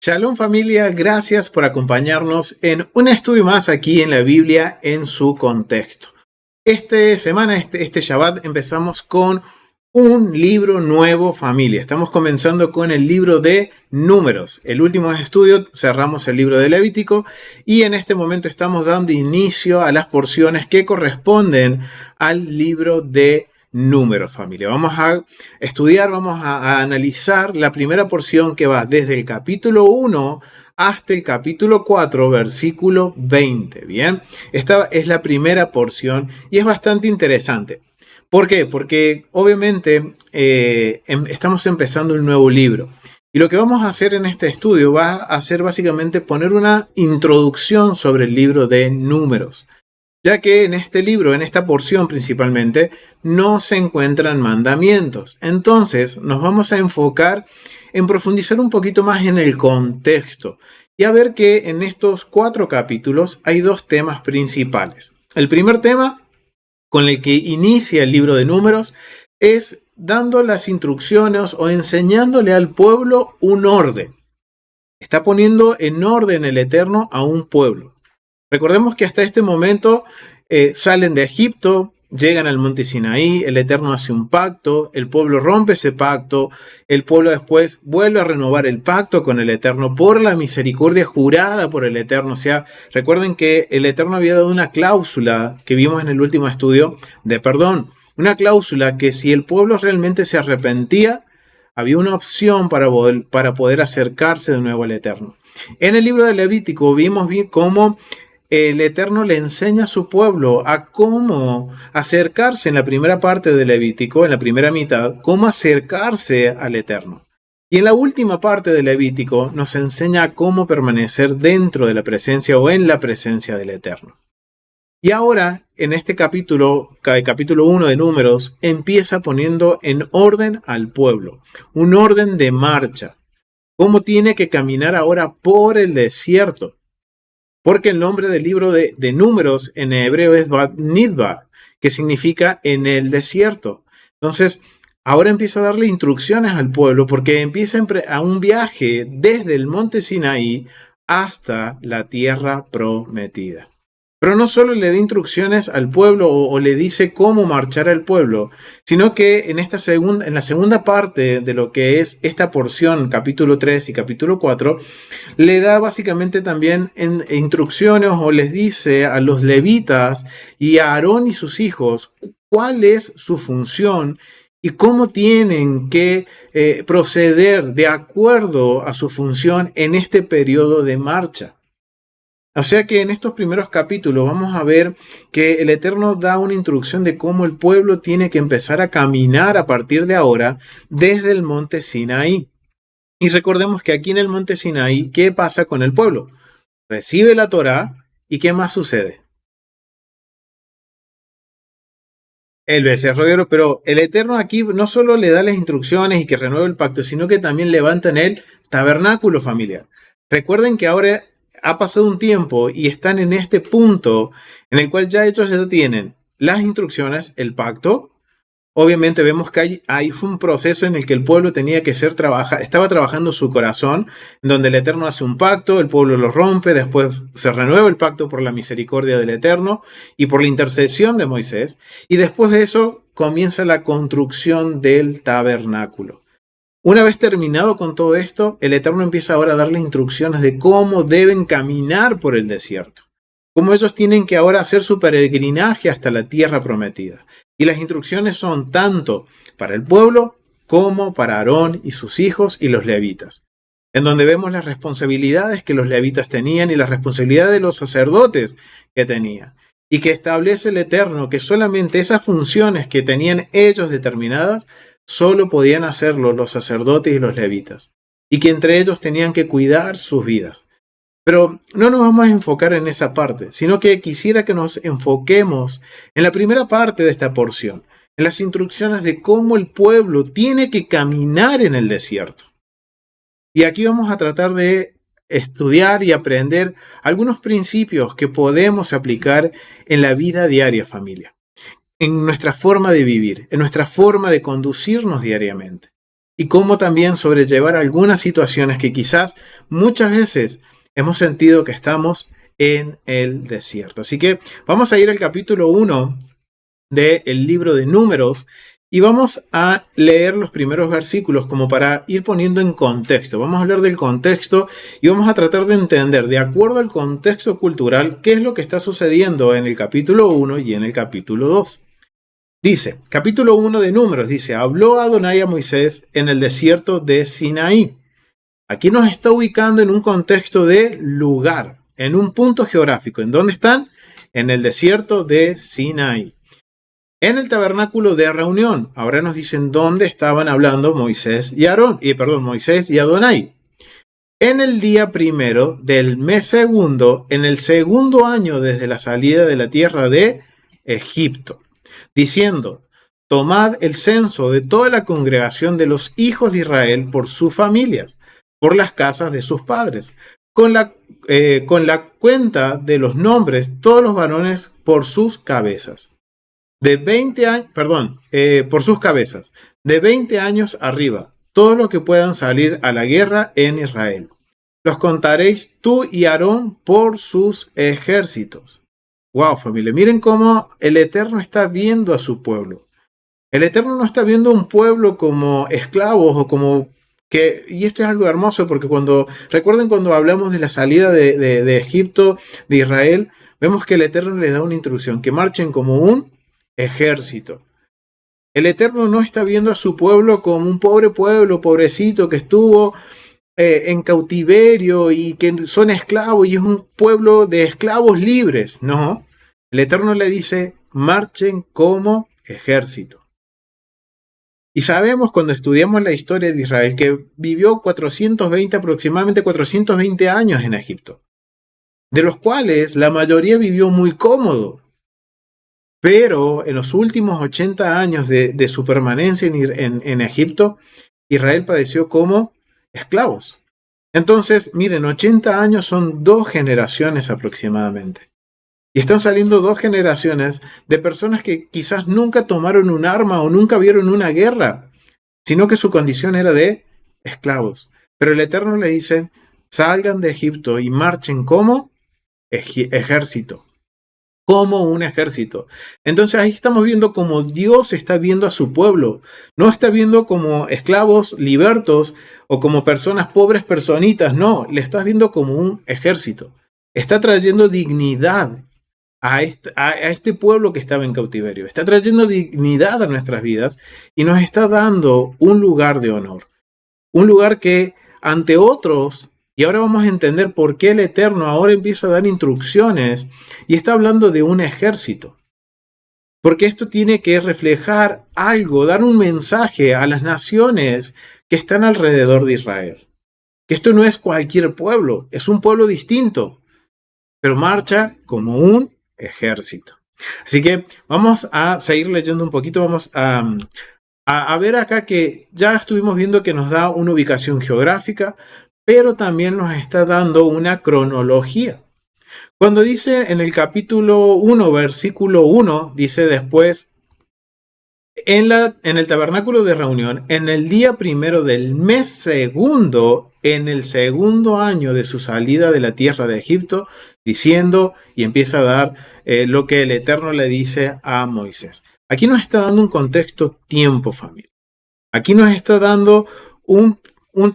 Shalom familia, gracias por acompañarnos en un estudio más aquí en la Biblia en su contexto. Esta semana, este Shabbat, empezamos con un libro nuevo familia. Estamos comenzando con el libro de Números. El último estudio cerramos el libro de Levítico y en este momento estamos dando inicio a las porciones que corresponden al libro de Números, familia. Vamos a estudiar, vamos a analizar la primera porción que va desde el capítulo 1 hasta el capítulo 4, versículo 20. Bien, esta es la primera porción y es bastante interesante. ¿Por qué? Porque obviamente estamos empezando un nuevo libro. Y lo que vamos a hacer en este estudio va a ser básicamente poner una introducción sobre el libro de Números, ya que en este libro, en esta porción principalmente, no se encuentran mandamientos. Entonces nos vamos a enfocar en profundizar un poquito más en el contexto y a ver que en estos 4 capítulos hay 2 temas principales. El primer tema con el que inicia el libro de Números es dando las instrucciones o enseñándole al pueblo un orden. Está poniendo en orden el Eterno a un pueblo. Recordemos que hasta este momento salen de Egipto, llegan al monte Sinaí, el Eterno hace un pacto, el pueblo rompe ese pacto, el pueblo después vuelve a renovar el pacto con el Eterno por la misericordia jurada por el Eterno. O sea, recuerden que el Eterno había dado una cláusula que vimos en el último estudio de perdón, una cláusula que si el pueblo realmente se arrepentía, había una opción para poder acercarse de nuevo al Eterno. En el libro de Levítico vimos bien cómo el Eterno le enseña a su pueblo a cómo acercarse en la primera parte de Levítico, en la primera mitad, cómo acercarse al Eterno. Y en la última parte de Levítico nos enseña a cómo permanecer dentro de la presencia o en la presencia del Eterno. Y ahora, en este capítulo 1 de Números, empieza poniendo en orden al pueblo, un orden de marcha. Cómo tiene que caminar ahora por el desierto. Porque el nombre del libro de Números en hebreo es Bat Midbar, que significa en el desierto. Entonces, ahora empieza a darle instrucciones al pueblo porque empieza a un viaje desde el monte Sinaí hasta la tierra prometida. Pero no solo le da instrucciones al pueblo o le dice cómo marchar al pueblo, sino que en la segunda parte de lo que es esta porción, capítulo 3 y capítulo 4, le da básicamente también instrucciones o les dice a los levitas y a Aarón y sus hijos cuál es su función y cómo tienen que proceder de acuerdo a su función en este periodo de marcha. O sea que en estos primeros capítulos vamos a ver que el Eterno da una instrucción de cómo el pueblo tiene que empezar a caminar a partir de ahora desde el monte Sinaí. Y recordemos que aquí en el monte Sinaí, ¿qué pasa con el pueblo? Recibe la Torá y ¿qué más sucede? El becerro de oro, pero el Eterno aquí no solo le da las instrucciones y que renueve el pacto, sino que también levanta en el tabernáculo familiar. Recuerden que ahora ha pasado un tiempo y están en este punto en el cual ya ellos ya tienen las instrucciones, el pacto. Obviamente vemos que hay un proceso en el que el pueblo tenía que estaba trabajando su corazón, donde el Eterno hace un pacto, el pueblo lo rompe, después se renueva el pacto por la misericordia del Eterno y por la intercesión de Moisés, y después de eso comienza la construcción del tabernáculo. Una vez terminado con todo esto, el Eterno empieza ahora a darle instrucciones de cómo deben caminar por el desierto, cómo ellos tienen que ahora hacer su peregrinaje hasta la tierra prometida. Y las instrucciones son tanto para el pueblo como para Aarón y sus hijos y los levitas, en donde vemos las responsabilidades que los levitas tenían y las responsabilidades de los sacerdotes que tenían. Y que establece el Eterno que solamente esas funciones que tenían ellos determinadas, solo podían hacerlo los sacerdotes y los levitas. Y que entre ellos tenían que cuidar sus vidas. Pero no nos vamos a enfocar en esa parte, sino que quisiera que nos enfoquemos en la primera parte de esta porción, en las instrucciones de cómo el pueblo tiene que caminar en el desierto. Y aquí vamos a tratar de estudiar y aprender algunos principios que podemos aplicar en la vida diaria, familia, en nuestra forma de vivir, en nuestra forma de conducirnos diariamente, y cómo también sobrellevar algunas situaciones que quizás muchas veces hemos sentido que estamos en el desierto. Así que vamos a ir al capítulo 1 del libro de Números y vamos a leer los primeros versículos como para ir poniendo en contexto. Vamos a hablar del contexto y vamos a tratar de entender, de acuerdo al contexto cultural, qué es lo que está sucediendo en el capítulo 1 y en el capítulo 2. Dice, capítulo 1 de Números, dice, habló Adonai a Moisés en el desierto de Sinaí. Aquí nos está ubicando en un contexto de lugar, en un punto geográfico. ¿En dónde están? En el desierto de Sinaí. En el tabernáculo de reunión. Ahora nos dicen dónde estaban hablando Moisés y Moisés y Adonai. En el día primero del mes segundo, en el segundo año desde la salida de la tierra de Egipto, diciendo, tomad el censo de toda la congregación de los hijos de Israel por sus familias, por las casas de sus padres, con la cuenta de los nombres, todos los varones por sus cabezas. Por sus cabezas, de 20 años arriba, todos los que puedan salir a la guerra en Israel. Los contaréis tú y Aarón por sus ejércitos. Wow, familia, miren cómo el Eterno está viendo a su pueblo. El Eterno no está viendo un pueblo como esclavos o como que, y esto es algo hermoso porque recuerden cuando hablamos de la salida de Egipto, de Israel, vemos que el Eterno les da una instrucción, que marchen como un ejército. El Eterno no está viendo a su pueblo como un pobre pueblo, pobrecito, que estuvo en cautiverio y que son esclavos y es un pueblo de esclavos libres. No, el Eterno le dice, marchen como ejército. Y sabemos cuando estudiamos la historia de Israel que vivió aproximadamente 420 años en Egipto, de los cuales la mayoría vivió muy cómodo. Pero en los últimos 80 años de su permanencia en Egipto, Israel padeció como esclavos. Entonces, miren, 80 años son 2 generaciones aproximadamente. Y están saliendo 2 generaciones de personas que quizás nunca tomaron un arma o nunca vieron una guerra, sino que su condición era de esclavos. Pero el Eterno le dice, salgan de Egipto y marchen como ejército. Como un ejército. Entonces ahí estamos viendo cómo Dios está viendo a su pueblo. No está viendo como esclavos libertos o como personas pobres personitas. No, le está viendo como un ejército. Está trayendo dignidad a este pueblo que estaba en cautiverio. Está trayendo dignidad a nuestras vidas y nos está dando un lugar de honor. Un lugar que ante otros... Y ahora vamos a entender por qué el Eterno ahora empieza a dar instrucciones y está hablando de un ejército. Porque esto tiene que reflejar algo, dar un mensaje a las naciones que están alrededor de Israel. Que esto no es cualquier pueblo, es un pueblo distinto, pero marcha como un ejército. Así que vamos a seguir leyendo un poquito, vamos a ver acá que ya estuvimos viendo que nos da una ubicación geográfica, pero también nos está dando una cronología. Cuando dice en el capítulo 1, versículo 1, dice después, en el tabernáculo de reunión, en el día primero del mes segundo, en el segundo año de su salida de la tierra de Egipto, diciendo, y empieza a dar lo que el Eterno le dice a Moisés. Aquí nos está dando un contexto tiempo, familia. Aquí nos está dando un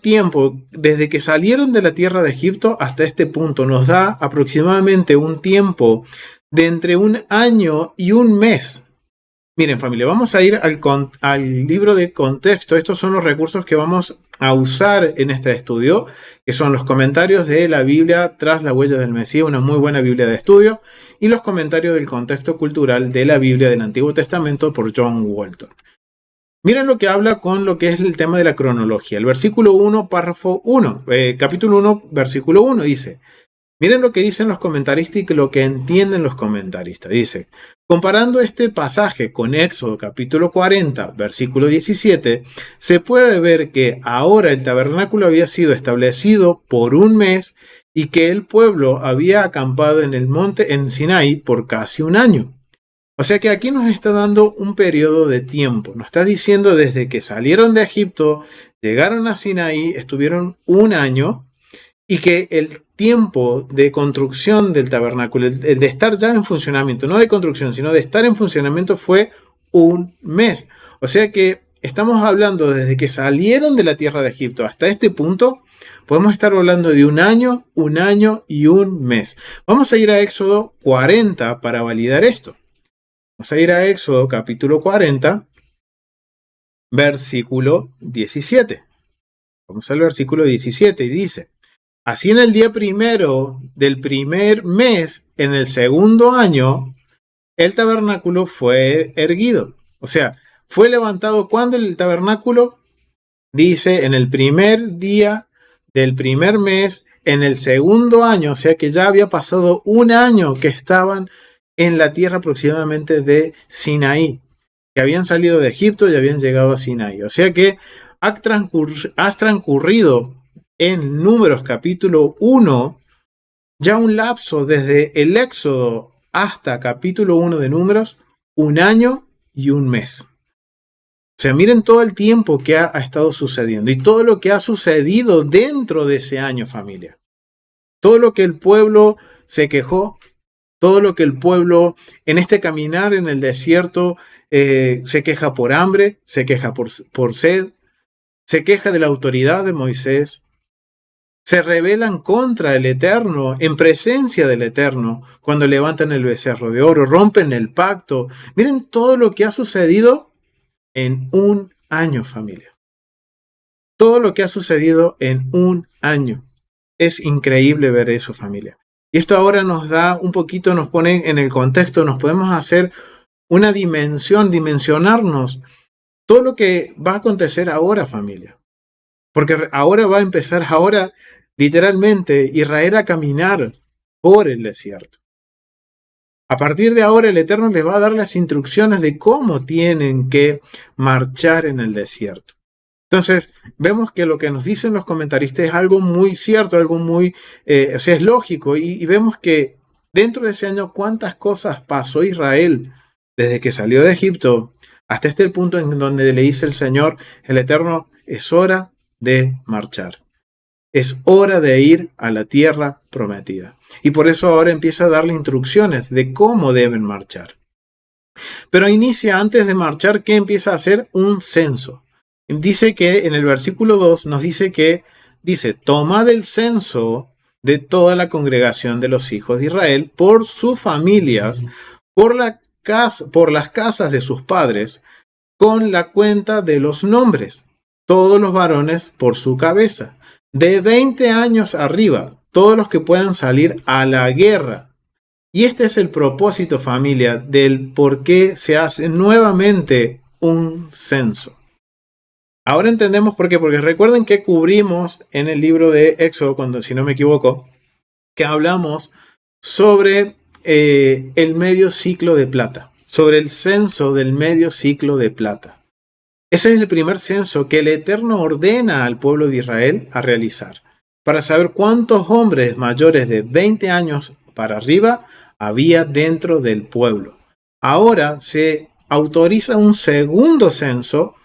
tiempo, desde que salieron de la tierra de Egipto hasta este punto, nos da aproximadamente un tiempo de entre un año y un mes. Miren, familia, vamos a ir al libro de contexto. Estos son los recursos que vamos a usar en este estudio, que son los comentarios de la Biblia tras la huella del Mesías, una muy buena Biblia de estudio, y los comentarios del contexto cultural de la Biblia del Antiguo Testamento por John Walton. Miren lo que habla con lo que es el tema de la cronología. El versículo 1, párrafo 1, capítulo 1, versículo 1 dice, Miren lo que dicen los comentaristas y lo que entienden los comentaristas. Dice, comparando este pasaje con Éxodo capítulo 40, versículo 17, se puede ver que ahora el tabernáculo había sido establecido por un mes y que el pueblo había acampado en el monte en Sinaí por casi un año. O sea que aquí nos está dando un periodo de tiempo. Nos está diciendo desde que salieron de Egipto, llegaron a Sinaí, estuvieron un año y que el tiempo de construcción del tabernáculo, el de estar ya en funcionamiento, no de construcción, sino de estar en funcionamiento fue un mes. O sea que estamos hablando desde que salieron de la tierra de Egipto hasta este punto, podemos estar hablando de un año y un mes. Vamos a ir a Éxodo 40 para validar esto. Vamos a ir a Éxodo capítulo 40, versículo 17. Vamos al versículo 17 y dice, así en el día primero del primer mes, en el segundo año, el tabernáculo fue erguido. O sea, fue levantado cuando el tabernáculo, dice, en el primer día del primer mes, en el segundo año, o sea que ya había pasado un año que estaban en la tierra aproximadamente de Sinaí, que habían salido de Egipto y habían llegado a Sinaí. O sea que ha transcurrido en Números capítulo 1 ya un lapso desde el Éxodo hasta capítulo 1 de Números, un año y un mes. O sea, miren todo el tiempo que ha estado sucediendo y todo lo que ha sucedido dentro de ese año, familia. Todo lo que el pueblo se quejó, todo lo que el pueblo en este caminar en el desierto se queja por hambre, se queja por sed, se queja de la autoridad de Moisés, se rebelan contra el Eterno, en presencia del Eterno, cuando levantan el becerro de oro, rompen el pacto. Miren todo lo que ha sucedido en un año, familia. Todo lo que ha sucedido en un año. Es increíble ver eso, familia. Y esto ahora nos da un poquito, nos pone en el contexto, nos podemos hacer una dimensionarnos todo lo que va a acontecer ahora, familia. Porque ahora va a empezar, literalmente, Israel a caminar por el desierto. A partir de ahora el Eterno les va a dar las instrucciones de cómo tienen que marchar en el desierto. Entonces, vemos que lo que nos dicen los comentaristas es algo muy cierto, algo muy, o sea, es lógico. Y vemos que dentro de ese año, cuántas cosas pasó Israel desde que salió de Egipto hasta este punto en donde le dice el Señor, el Eterno, es hora de marchar. Es hora de ir a la tierra prometida. Y por eso ahora empieza a darle instrucciones de cómo deben marchar. Pero inicia antes de marchar, ¿qué empieza a hacer? Un censo. Dice que en el versículo 2 nos dice que, tomad el censo de toda la congregación de los hijos de Israel por sus familias, por las casas de sus padres, con la cuenta de los nombres, todos los varones por su cabeza, de 20 años arriba, todos los que puedan salir a la guerra. Y este es el propósito, familia, del por qué se hace nuevamente un censo. Ahora entendemos por qué, porque recuerden que cubrimos en el libro de Éxodo, cuando, si no me equivoco, que hablamos sobre el medio ciclo de plata, sobre el censo del medio ciclo de plata. Ese es el primer censo que el Eterno ordena al pueblo de Israel a realizar, para saber cuántos hombres mayores de 20 años para arriba había dentro del pueblo. Ahora se autoriza un segundo censo,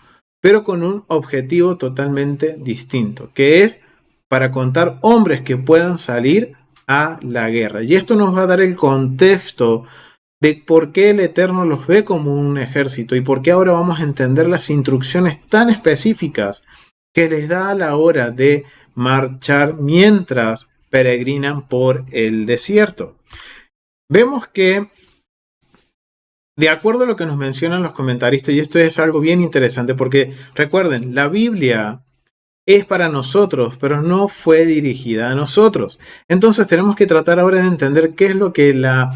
pero con un objetivo totalmente distinto, que es para contar hombres que puedan salir a la guerra. Y esto nos va a dar el contexto de por qué el Eterno los ve como un ejército y por qué ahora vamos a entender las instrucciones tan específicas que les da a la hora de marchar mientras peregrinan por el desierto. Vemos que, de acuerdo a lo que nos mencionan los comentaristas, y esto es algo bien interesante porque recuerden, la Biblia es para nosotros, pero no fue dirigida a nosotros. Entonces tenemos que tratar ahora de entender qué es lo que la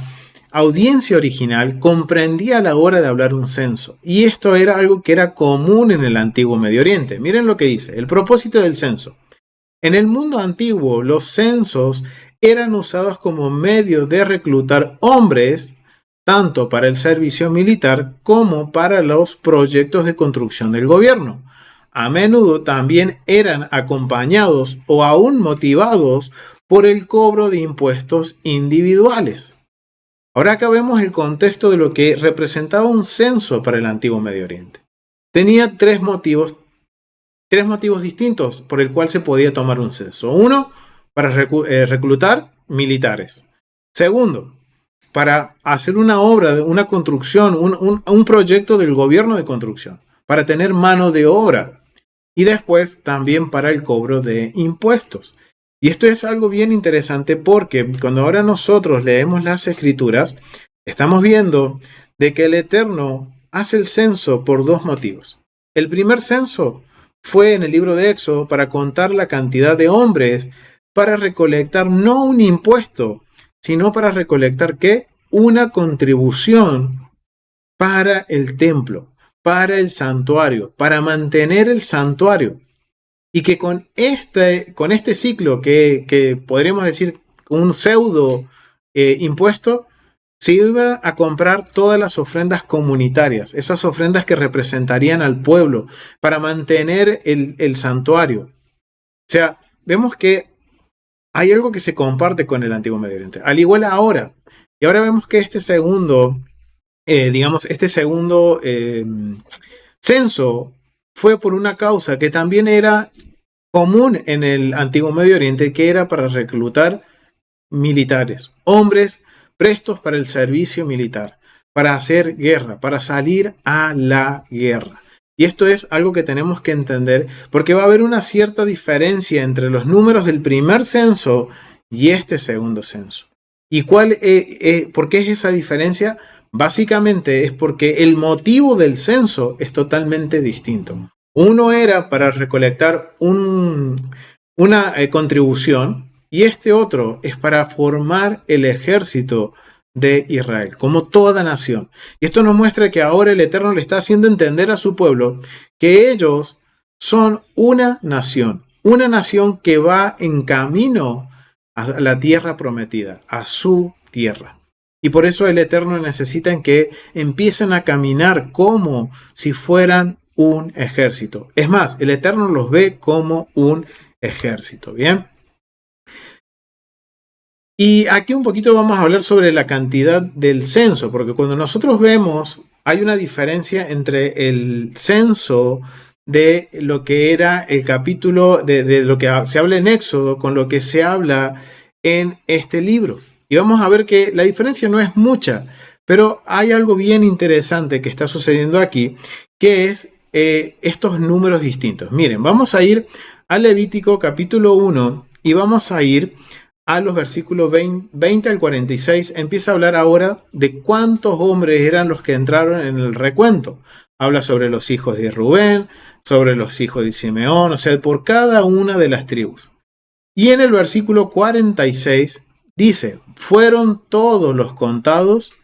audiencia original comprendía a la hora de hablar un censo. Y esto era algo que era común en el antiguo Medio Oriente. Miren lo que dice, el propósito del censo. En el mundo antiguo, los censos eran usados como medio de reclutar hombres, tanto para el servicio militar como para los proyectos de construcción del gobierno. A menudo también eran acompañados o aún motivados por el cobro de impuestos individuales. Ahora acá vemos el contexto de lo que representaba un censo para el antiguo Medio Oriente. Tenía tres motivos distintos por el cual se podía tomar un censo. Uno, para reclutar militares. Segundo, para hacer una obra, una construcción, un proyecto del gobierno de construcción, para tener mano de obra. Y después también para el cobro de impuestos. Y esto es algo bien interesante porque cuando ahora nosotros leemos las Escrituras, estamos viendo de que el Eterno hace el censo por dos motivos. El primer censo fue en el libro de Éxodo para contar la cantidad de hombres para recolectar no un impuesto, sino para recolectar ¿qué? Una contribución para el templo, para el santuario, para mantener el santuario. Y que con este ciclo que podríamos decir un pseudo impuesto, se iban a comprar todas las ofrendas comunitarias, esas ofrendas que representarían al pueblo para mantener el santuario. O sea, vemos que hay algo que se comparte con el antiguo Medio Oriente, al igual ahora. Y ahora vemos que este segundo censo fue por una causa que también era común en el antiguo Medio Oriente, que era para reclutar militares, hombres prestos para el servicio militar, para hacer guerra, para salir a la guerra. Y esto es algo que tenemos que entender porque va a haber una cierta diferencia entre los números del primer censo y este segundo censo. ¿Y por qué es esa diferencia? Básicamente es porque el motivo del censo es totalmente distinto. Uno era para recolectar una contribución y este otro es para formar el ejército de Israel, como toda nación. Y esto nos muestra que ahora el Eterno le está haciendo entender a su pueblo que ellos son una nación que va en camino a la tierra prometida, a su tierra. Y por eso el Eterno necesita que empiecen a caminar como si fueran un ejército. Es más, el Eterno los ve como un ejército, ¿bien? Y aquí un poquito vamos a hablar sobre la cantidad del censo, porque cuando nosotros vemos, hay una diferencia entre el censo de lo que era el capítulo, de lo que se habla en Éxodo, con lo que se habla en este libro. Y vamos a ver que la diferencia no es mucha, pero hay algo bien interesante que está sucediendo aquí, que es estos números distintos. Miren, vamos a ir a Levítico capítulo 1 y vamos a ir a los versículos 20 al 46. Empieza a hablar ahora de cuántos hombres eran los que entraron en el recuento. Habla sobre los hijos de Rubén, sobre los hijos de Simeón, o sea, por cada una de las tribus. Y en el versículo 46 dice, fueron todos los contados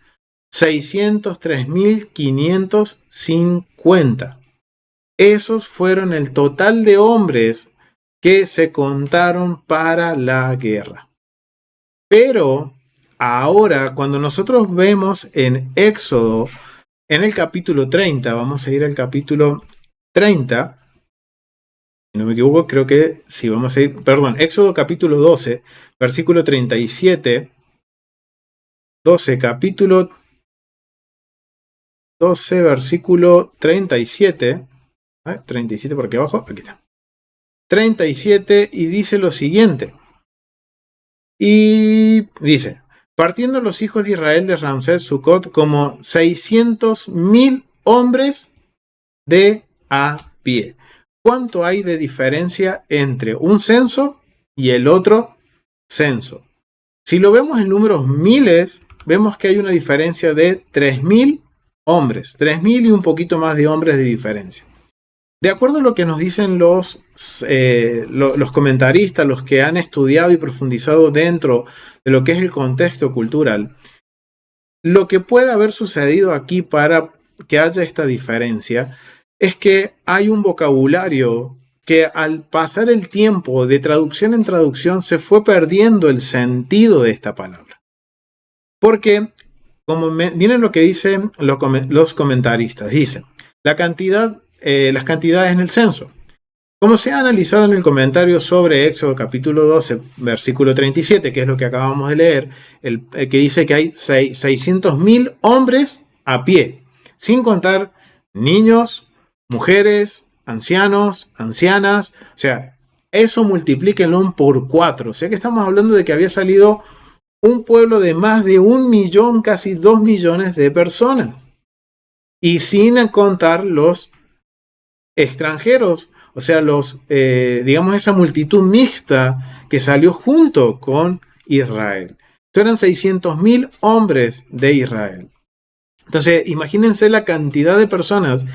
603.550. Esos fueron el total de hombres que se contaron para la guerra. Pero ahora, cuando nosotros vemos en Éxodo, en el capítulo 30, vamos a ir al capítulo 30, si no me equivoco, creo que sí, vamos a ir, perdón, Éxodo capítulo 12, versículo 37, 12, capítulo 12, versículo 37, 37 por aquí abajo, aquí está. 37 y dice lo siguiente. Y dice, partiendo los hijos de Israel de Ramsés Sucot como 600.000 hombres de a pie. ¿Cuánto hay de diferencia entre un censo y el otro censo? Si lo vemos en números miles, vemos que hay una diferencia de 3.000 hombres, 3.000 y un poquito más de hombres de diferencia. De acuerdo a lo que nos dicen los comentaristas, los que han estudiado y profundizado dentro de lo que es el contexto cultural, lo que puede haber sucedido aquí para que haya esta diferencia es que hay un vocabulario que al pasar el tiempo de traducción en traducción se fue perdiendo el sentido de esta palabra. Porque, miren lo que dicen los comentaristas, dicen, las cantidades en el censo. Como se ha analizado en el comentario sobre Éxodo capítulo 12, versículo 37, que es lo que acabamos de leer, que dice que hay 600.000 hombres a pie, sin contar niños, mujeres, ancianos, ancianas, o sea, eso multiplíquenlo por 4, o sea que estamos hablando de que había salido un pueblo de más de 1 millón, casi 2 millones de personas, y sin contar los extranjeros, o sea, digamos, esa multitud mixta que salió junto con Israel. Esto eran 600.000 hombres de Israel. Entonces, imagínense la cantidad de personas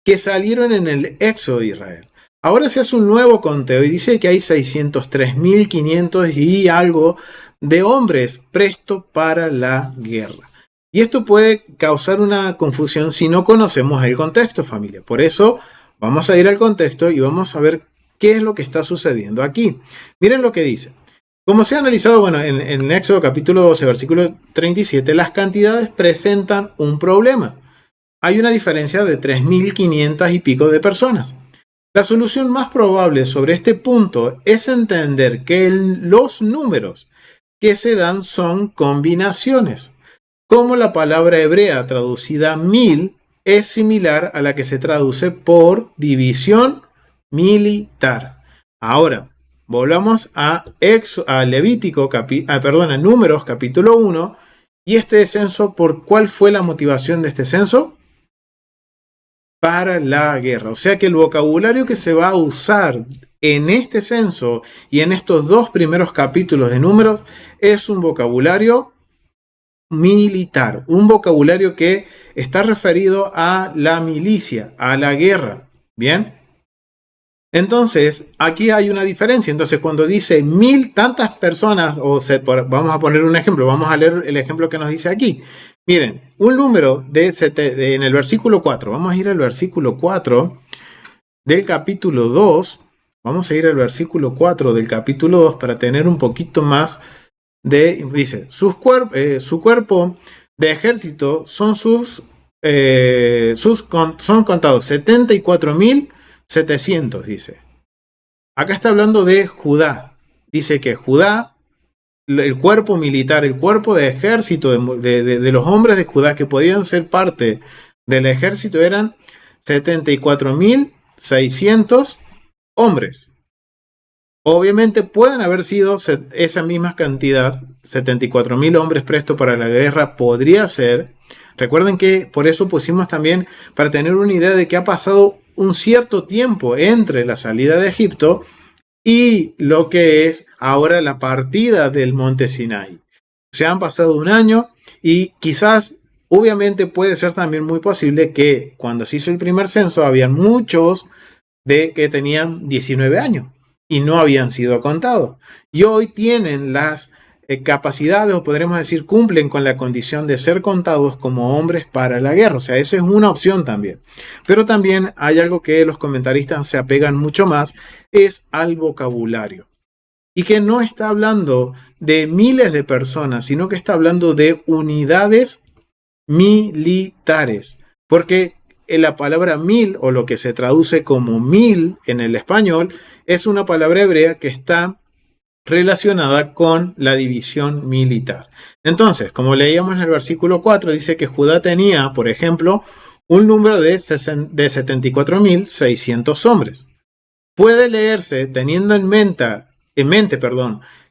que salieron en el éxodo de Israel. Ahora se hace un nuevo conteo y dice que hay 603.500 y algo de hombres prestos para la guerra. Y esto puede causar una confusión si no conocemos el contexto, familia. Por eso vamos a ir al contexto y vamos a ver qué es lo que está sucediendo aquí. Miren lo que dice. Como se ha analizado, en Éxodo capítulo 12, versículo 37, las cantidades presentan un problema. Hay una diferencia de 3.500 y pico de personas. La solución más probable sobre este punto es entender que los números que se dan son combinaciones, como la palabra hebrea traducida 1000 es similar a la que se traduce por división militar. Ahora, volvamos a Números capítulo 1, y este censo, ¿cuál fue la motivación de este censo? Para la guerra. O sea que el vocabulario que se va a usar en este censo y en estos 2 primeros capítulos de Números es un vocabulario militar, un vocabulario que está referido a la milicia, a la guerra. ¿Bien? Entonces, aquí hay una diferencia. Entonces, cuando dice 1000 tantas personas, vamos a poner un ejemplo, vamos a leer el ejemplo que nos dice aquí. Miren, un número en el versículo 4, vamos a ir al versículo 4 del capítulo 2, vamos a ir al versículo 4 del capítulo 2 para tener un poquito más dice, su cuerpo de ejército son son contados 74.700, dice. Acá está hablando de Judá. Dice que Judá, el cuerpo militar, el cuerpo de ejército de los hombres de Judá que podían ser parte del ejército eran 74.600 hombres. Obviamente pueden haber sido esa misma cantidad, 74.000 hombres prestos para la guerra, podría ser. Recuerden que por eso pusimos también, para tener una idea de que ha pasado un cierto tiempo entre la salida de Egipto y lo que es ahora la partida del monte Sinai. Se han pasado un año y quizás, obviamente puede ser también muy posible que cuando se hizo el primer censo habían muchos que tenían 19 años. Y no habían sido contados. Y hoy tienen las capacidades, o podremos decir, cumplen con la condición de ser contados como hombres para la guerra. O sea, esa es una opción también. Pero también hay algo que los comentaristas se apegan mucho más, es al vocabulario. Y que no está hablando de miles de personas, sino que está hablando de unidades militares. Porque la palabra 1000, o lo que se traduce como 1000 en el español, es una palabra hebrea que está relacionada con la división militar. Entonces, como leíamos en el versículo 4, dice que Judá tenía, por ejemplo, un número de 74.600 hombres. Puede leerse teniendo en mente,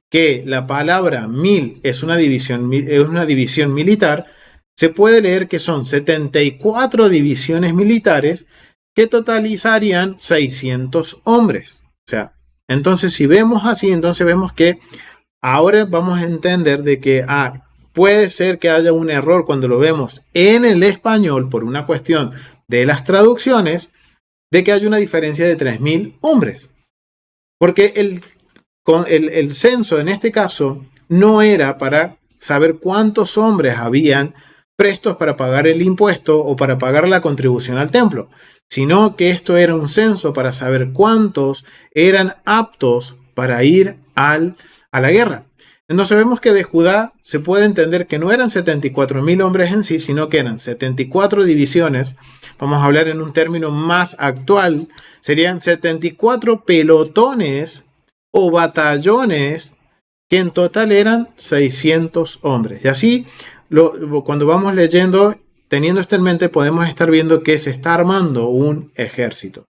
que la palabra 1000 es una división militar. Se puede leer que son 74 divisiones militares que totalizarían 600 hombres. O sea, entonces si vemos así, entonces vemos que ahora vamos a entender de que puede ser que haya un error cuando lo vemos en el español por una cuestión de las traducciones, de que haya una diferencia de 3.000 hombres. Porque el censo en este caso no era para saber cuántos hombres habían prestos para pagar el impuesto o para pagar la contribución al templo, sino que esto era un censo para saber cuántos eran aptos para ir a la guerra. Entonces vemos que de Judá se puede entender que no eran 74.000 hombres en sí, sino que eran 74 divisiones. Vamos a hablar en un término más actual. Serían 74 pelotones o batallones que en total eran 600 hombres. Y así, cuando vamos leyendo, teniendo esto en mente, podemos estar viendo que se está armando un ejército.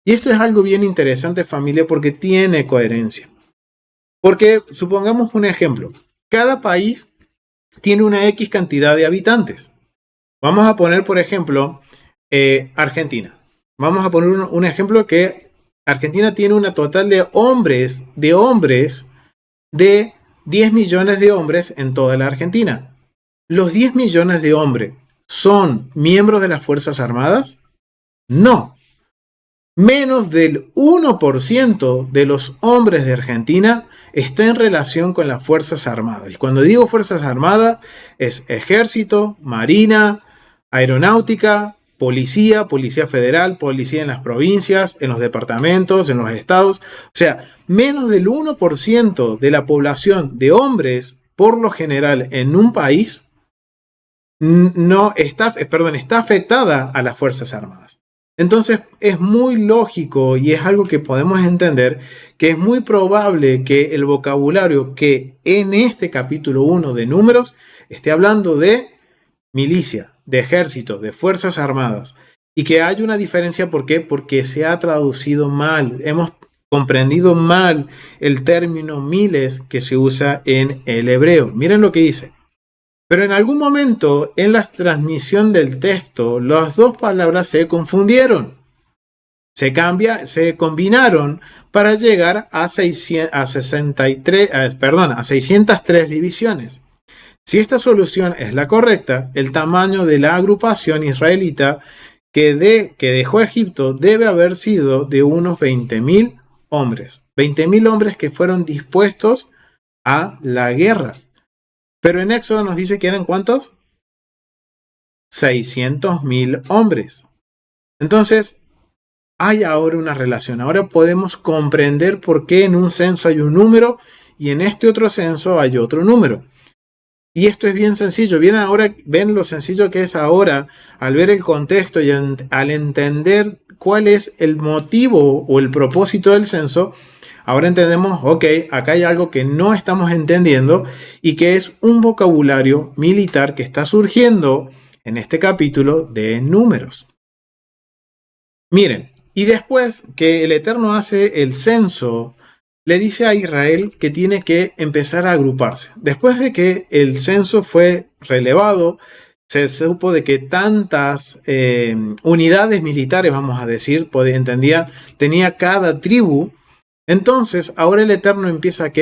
Y esto es algo bien interesante, familia, porque tiene coherencia. Porque supongamos un ejemplo. Cada país tiene una X cantidad de habitantes. Vamos a poner, por ejemplo, Argentina. Vamos a poner un ejemplo que Argentina tiene una total de hombres de 10 millones de hombres en toda la Argentina. ¿Los 10 millones de hombres son miembros de las Fuerzas Armadas? No. Menos del 1% de los hombres de Argentina está en relación con las Fuerzas Armadas. Y cuando digo Fuerzas Armadas, es Ejército, Marina, Aeronáutica, Policía, Policía Federal, Policía en las provincias, en los departamentos, en los estados. O sea, menos del 1% de la población de hombres, por lo general, en un país, está afectada a las Fuerzas Armadas. Entonces es muy lógico y es algo que podemos entender que es muy probable que el vocabulario que en este capítulo 1 de Números esté hablando de milicia, de ejército, de fuerzas armadas y que hay una diferencia. ¿Por qué? Porque se ha traducido mal, hemos comprendido mal el término miles que se usa en el hebreo. Miren lo que dice. Pero en algún momento en la transmisión del texto, las dos palabras se confundieron. Se combinaron para llegar a 603 divisiones. Si esta solución es la correcta, el tamaño de la agrupación israelita que dejó Egipto debe haber sido de unos 20.000 hombres. 20.000 hombres que fueron dispuestos a la guerra. Pero en Éxodo nos dice que eran ¿cuántos? 600.000 hombres. Entonces, hay ahora una relación. Ahora podemos comprender por qué en un censo hay un número y en este otro censo hay otro número. Y esto es bien sencillo. Ven lo sencillo que es ahora al ver el contexto y al entender cuál es el motivo o el propósito del censo. Ahora entendemos, ok, acá hay algo que no estamos entendiendo y que es un vocabulario militar que está surgiendo en este capítulo de Números. Miren, y después que el Eterno hace el censo, le dice a Israel que tiene que empezar a agruparse. Después de que el censo fue relevado, se supo de que tantas unidades militares, vamos a decir, tenía cada tribu. Entonces, ahora el Eterno empieza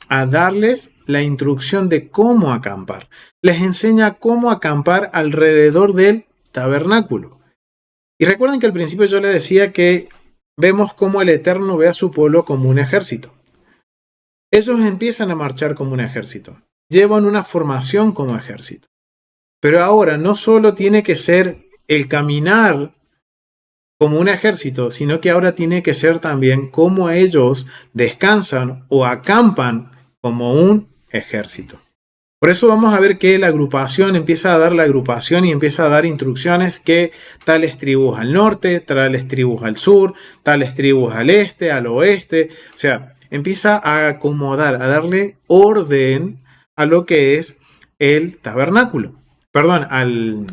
a darles la instrucción de cómo acampar. Les enseña cómo acampar alrededor del tabernáculo. Y recuerden que al principio yo les decía que vemos cómo el Eterno ve a su pueblo como un ejército. Ellos empiezan a marchar como un ejército. Llevan una formación como ejército. Pero ahora no solo tiene que ser el caminar como un ejército, sino que ahora tiene que ser también cómo ellos descansan o acampan como un ejército. Por eso vamos a ver que la agrupación empieza a dar la agrupación y empieza a dar instrucciones que tales tribus al norte, tales tribus al sur, tales tribus al este, al oeste. O sea, empieza a acomodar, a darle orden a lo que es el tabernáculo. Perdón, al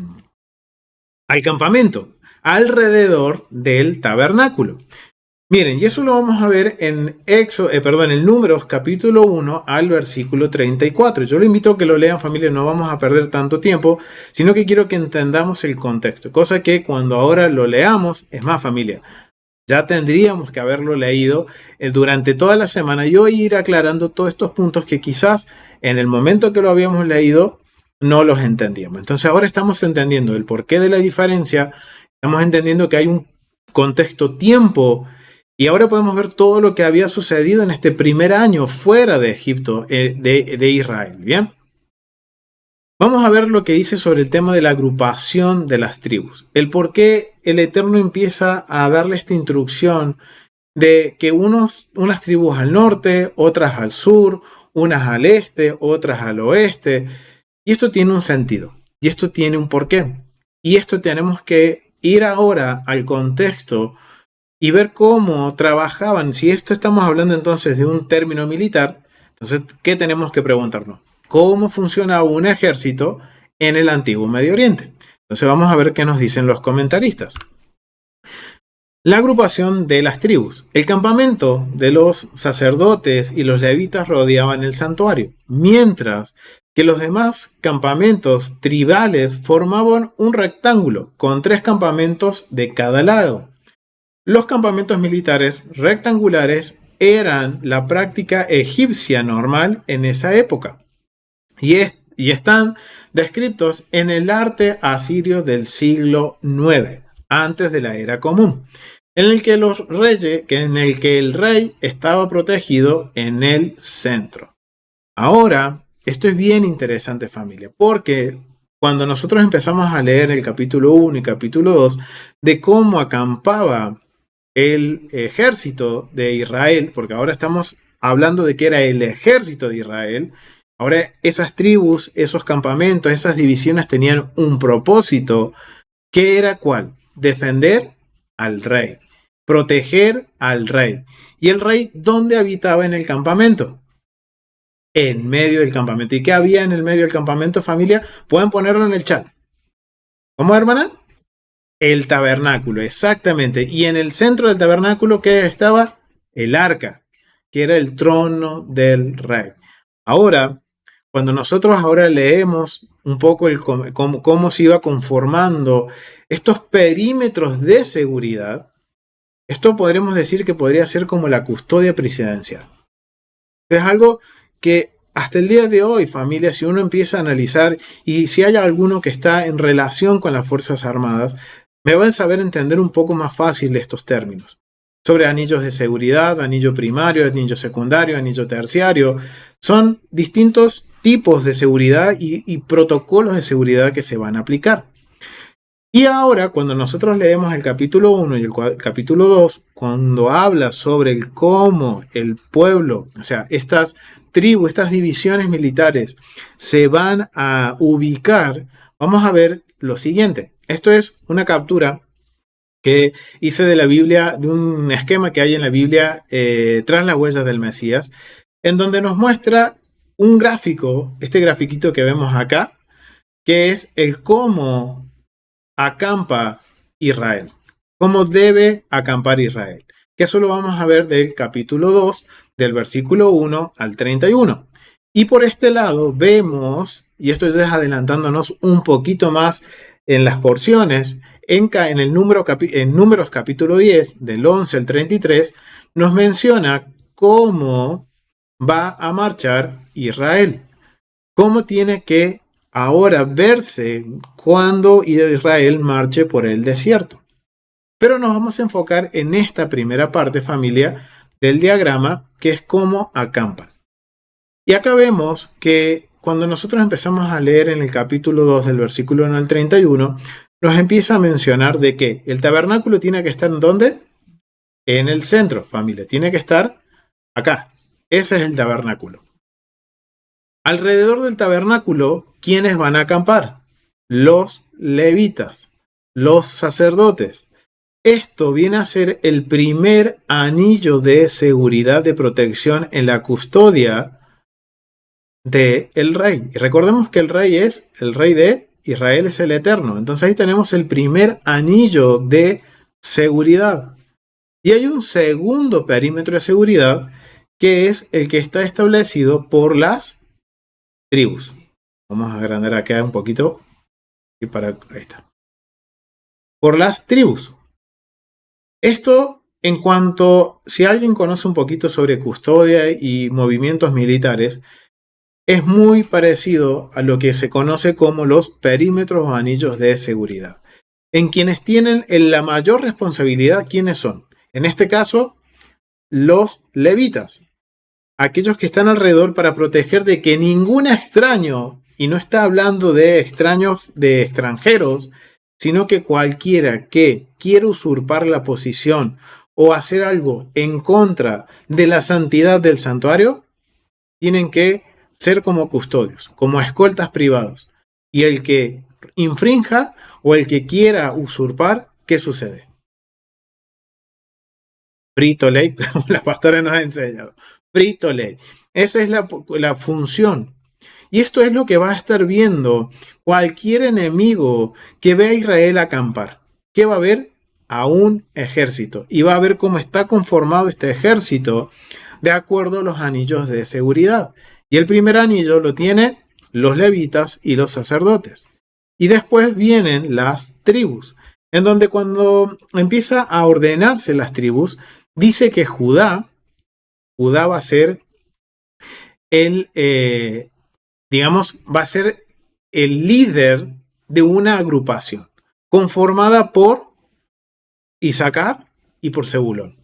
campamento alrededor del tabernáculo. Miren, y eso lo vamos a ver en Números capítulo 1 al versículo 34. Yo lo invito a que lo lean, familia, no vamos a perder tanto tiempo, sino que quiero que entendamos el contexto, cosa que cuando ahora lo leamos, es más, familia, ya tendríamos que haberlo leído durante toda la semana y hoy ir aclarando todos estos puntos que quizás en el momento que lo habíamos leído no los entendíamos. Entonces ahora estamos entendiendo el porqué de la diferencia, estamos entendiendo que hay un contexto tiempo y ahora podemos ver todo lo que había sucedido en este 1er año fuera de Egipto, de Israel. ¿Bien? Vamos a ver lo que dice sobre el tema de la agrupación de las tribus. El por qué el Eterno empieza a darle esta instrucción de que unas tribus al norte, otras al sur, unas al este, otras al oeste. Y esto tiene un sentido. Y esto tiene un porqué. Y esto tenemos que ir ahora al contexto y ver cómo trabajaban. Si esto estamos hablando entonces de un término militar, entonces, ¿qué tenemos que preguntarnos? ¿Cómo funcionaba un ejército en el antiguo Medio Oriente? Entonces vamos a ver qué nos dicen los comentaristas. La agrupación de las tribus. El campamento de los sacerdotes y los levitas rodeaban el santuario, mientras que los demás campamentos tribales formaban un rectángulo con 3 campamentos de cada lado. Los campamentos militares rectangulares eran la práctica egipcia normal en esa época y están descritos en el arte asirio del siglo IX, antes de la era común, en el que el rey estaba protegido en el centro. Ahora, esto es bien interesante, familia, porque cuando nosotros empezamos a leer el capítulo 1 y capítulo 2 de cómo acampaba el ejército de Israel, porque ahora estamos hablando de que era el ejército de Israel, ahora esas tribus, esos campamentos, esas divisiones tenían un propósito, que era ¿cuál? Defender al rey, proteger al rey. ¿Y el rey dónde habitaba en el campamento? En medio del campamento. ¿Y qué había en el medio del campamento, familia? Pueden ponerlo en el chat. ¿Cómo, hermana? El tabernáculo, exactamente. Y en el centro del tabernáculo, ¿qué estaba? El arca, que era el trono del rey. Ahora, cuando nosotros ahora leemos un poco cómo se iba conformando estos perímetros de seguridad, esto podremos decir que podría ser como la custodia presidencial. Es algo que hasta el día de hoy, familia, si uno empieza a analizar y si hay alguno que está en relación con las Fuerzas Armadas, me van a saber entender un poco más fácil estos términos. Sobre anillos de seguridad, anillo primario, anillo secundario, anillo terciario. Son distintos tipos de seguridad y protocolos de seguridad que se van a aplicar. Y ahora, cuando nosotros leemos el capítulo 1 y el capítulo 2, cuando habla sobre el cómo el pueblo, o sea, estas tribus, estas divisiones militares se van a ubicar, vamos a ver lo siguiente. Esto es una captura que hice de la Biblia, de un esquema que hay en la Biblia tras las huellas del Mesías, en donde nos muestra un gráfico, este grafiquito que vemos acá, que es el cómo acampa Israel, cómo debe acampar Israel, que eso lo vamos a ver del capítulo 2, del versículo 1 al 31. Y por este lado vemos, y esto es adelantándonos un poquito más en las porciones, en Números capítulo 10, del 11 al 33, nos menciona cómo va a marchar Israel, cómo tiene que ahora verse cuando Israel marche por el desierto. Pero nos vamos a enfocar en esta primera parte, familia, del diagrama, que es cómo acampan. Y acá vemos que cuando nosotros empezamos a leer en el capítulo 2 del versículo 1 al 31, nos empieza a mencionar de que el tabernáculo tiene que estar ¿en dónde? En el centro, familia. Tiene que estar acá. Ese es el tabernáculo. Alrededor del tabernáculo, ¿quiénes van a acampar? Los levitas, los sacerdotes. Esto viene a ser el primer anillo de seguridad, de protección en la custodia del rey. Y recordemos que el rey de Israel, es el Eterno. Entonces ahí tenemos el primer anillo de seguridad. Y hay un segundo perímetro de seguridad que es el que está establecido por las tribus. Vamos a agrandar acá un poquito. Ahí está. Por las tribus. Esto en cuanto, si alguien conoce un poquito sobre custodia y movimientos militares, es muy parecido a lo que se conoce como los perímetros o anillos de seguridad. En quienes tienen la mayor responsabilidad, ¿quiénes son? En este caso, los levitas. Aquellos que están alrededor para proteger de que ningún extraño y no está hablando de extraños, de extranjeros, sino que cualquiera que quiera usurpar la posición o hacer algo en contra de la santidad del santuario, tienen que ser como custodios, como escoltas privados. Y el que infrinja o el que quiera usurpar, ¿qué sucede? Frito ley, como la pastora nos ha enseñado. Frito ley. Esa es la función. Y esto es lo que va a estar viendo cualquier enemigo que vea a Israel acampar. ¿Qué va a ver? A un ejército. Y va a ver cómo está conformado este ejército de acuerdo a los anillos de seguridad. Y el primer anillo lo tienen los levitas y los sacerdotes. Y después vienen las tribus, en donde cuando empieza a ordenarse las tribus, dice que Judá va a ser el, va a ser el líder de una agrupación conformada por Isaacar y por Zebulón.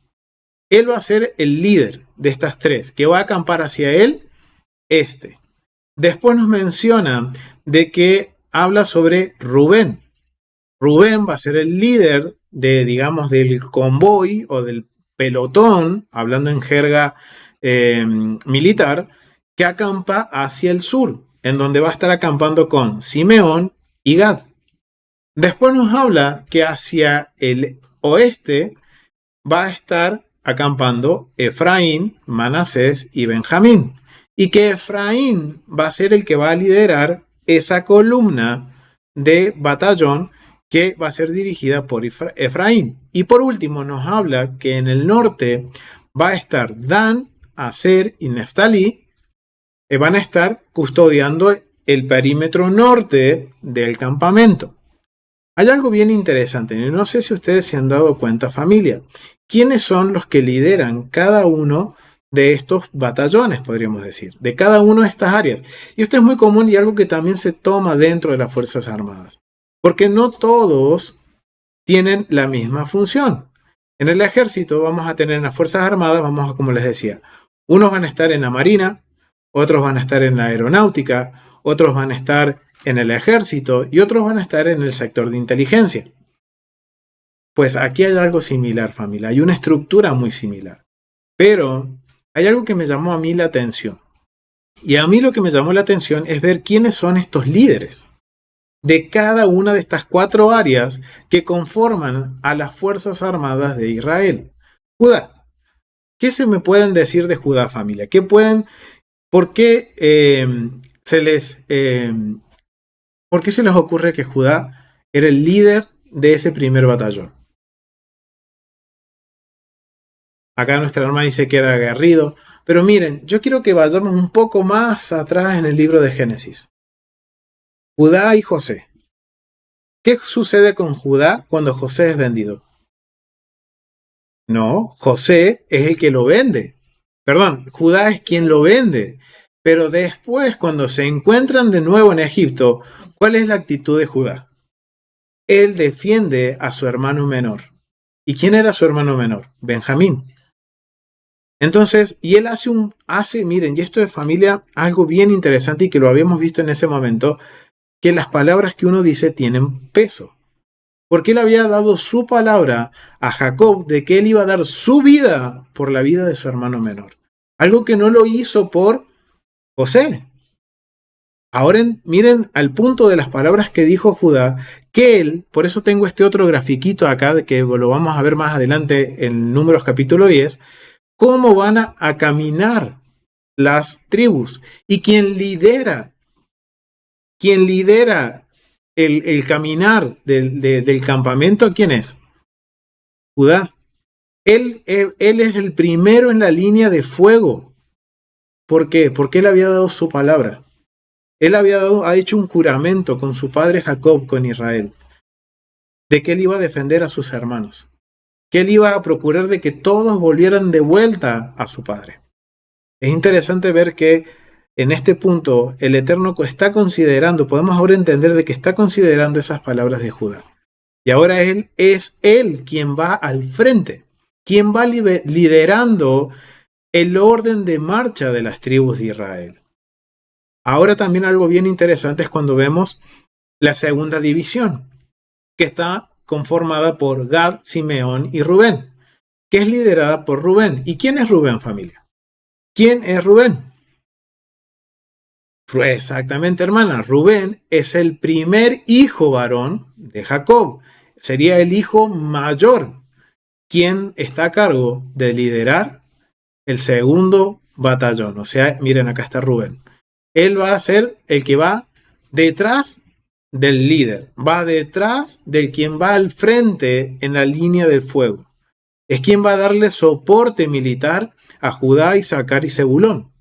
Él va a ser el líder de estas tres, que va a acampar hacia él Después nos menciona de que habla sobre Rubén. Rubén va a ser el líder de, digamos, del convoy o del pelotón, hablando en jerga militar, que acampa hacia el sur, en donde va a estar acampando con Simeón y Gad. Después nos habla que hacia el oeste va a estar acampando Efraín, Manasés y Benjamín. Y que Efraín va a ser el que va a liderar esa columna de batallón que va a ser dirigida por Efraín. Y por último nos habla que en el norte va a estar Dan, Aser y Neftalí, que van a estar custodiando el perímetro norte del campamento. Hay algo bien interesante, y no sé si ustedes se han dado cuenta, familia. ¿Quiénes son los que lideran cada uno de estos batallones, podríamos decir, de cada una de estas áreas? Y esto es muy común y algo que también se toma dentro de las Fuerzas Armadas, porque no todos tienen la misma función. En el ejército vamos a tener en las Fuerzas Armadas, como les decía, unos van a estar en la Marina, otros van a estar en la Aeronáutica, otros van a estar en el ejército y otros van a estar en el sector de inteligencia. Pues aquí hay algo similar, familia, hay una estructura muy similar. Pero hay algo que me llamó a mí la atención. Y a mí lo que me llamó la atención es ver quiénes son estos líderes de cada una de estas 4 áreas que conforman a las Fuerzas Armadas de Israel. Judá. ¿Qué se me pueden decir de Judá, familia? ¿Por qué se les ocurre que Judá era el líder de ese primer batallón? Acá nuestra hermana dice que era aguerrido. Pero miren, yo quiero que vayamos un poco más atrás en el libro de Génesis. Judá y José. ¿Qué sucede con Judá cuando José es vendido? No, José es el que lo vende. Perdón, Judá es quien lo vende. Pero después, cuando se encuentran de nuevo en Egipto, ¿cuál es la actitud de Judá? Él defiende a su hermano menor. ¿Y quién era su hermano menor? Benjamín. Entonces, y él miren, y esto de familia, algo bien interesante y que lo habíamos visto en ese momento, que las palabras que uno dice tienen peso. Porque él había dado su palabra a Jacob de que él iba a dar su vida por la vida de su hermano menor. Algo que no lo hizo por José. Ahora miren al punto de las palabras que dijo Judá, que él, por eso tengo este otro grafiquito acá, de que lo vamos a ver más adelante en Números capítulo 10, cómo van a caminar las tribus. Y quien lidera el caminar del campamento, ¿quién es? Judá. Él es el primero en la línea de fuego. ¿Por qué? Porque él había dado su palabra. Él ha hecho un juramento con su padre Jacob, con Israel, de que él iba a defender a sus hermanos, que él iba a procurar de que todos volvieran de vuelta a su padre. Es interesante ver que en este punto el Eterno está considerando, podemos ahora entender de que está considerando esas palabras de Judá. Y ahora es él quien va al frente, quien va liderando el orden de marcha de las tribus de Israel. Ahora también algo bien interesante es cuando vemos la segunda división, que está conformada por Gad, Simeón y Rubén, que es liderada por Rubén. ¿Y quién es Rubén, familia? ¿Quién es Rubén? Exactamente, hermana. Rubén es el primer hijo varón de Jacob. Sería el hijo mayor, quien está a cargo de liderar el segundo batallón. O sea, miren, acá está Rubén. Él va a ser el que va detrás del líder, va detrás del quien va al frente en la línea del fuego. Es quien va a darle soporte militar a Judá, Isaacar y Zebulón.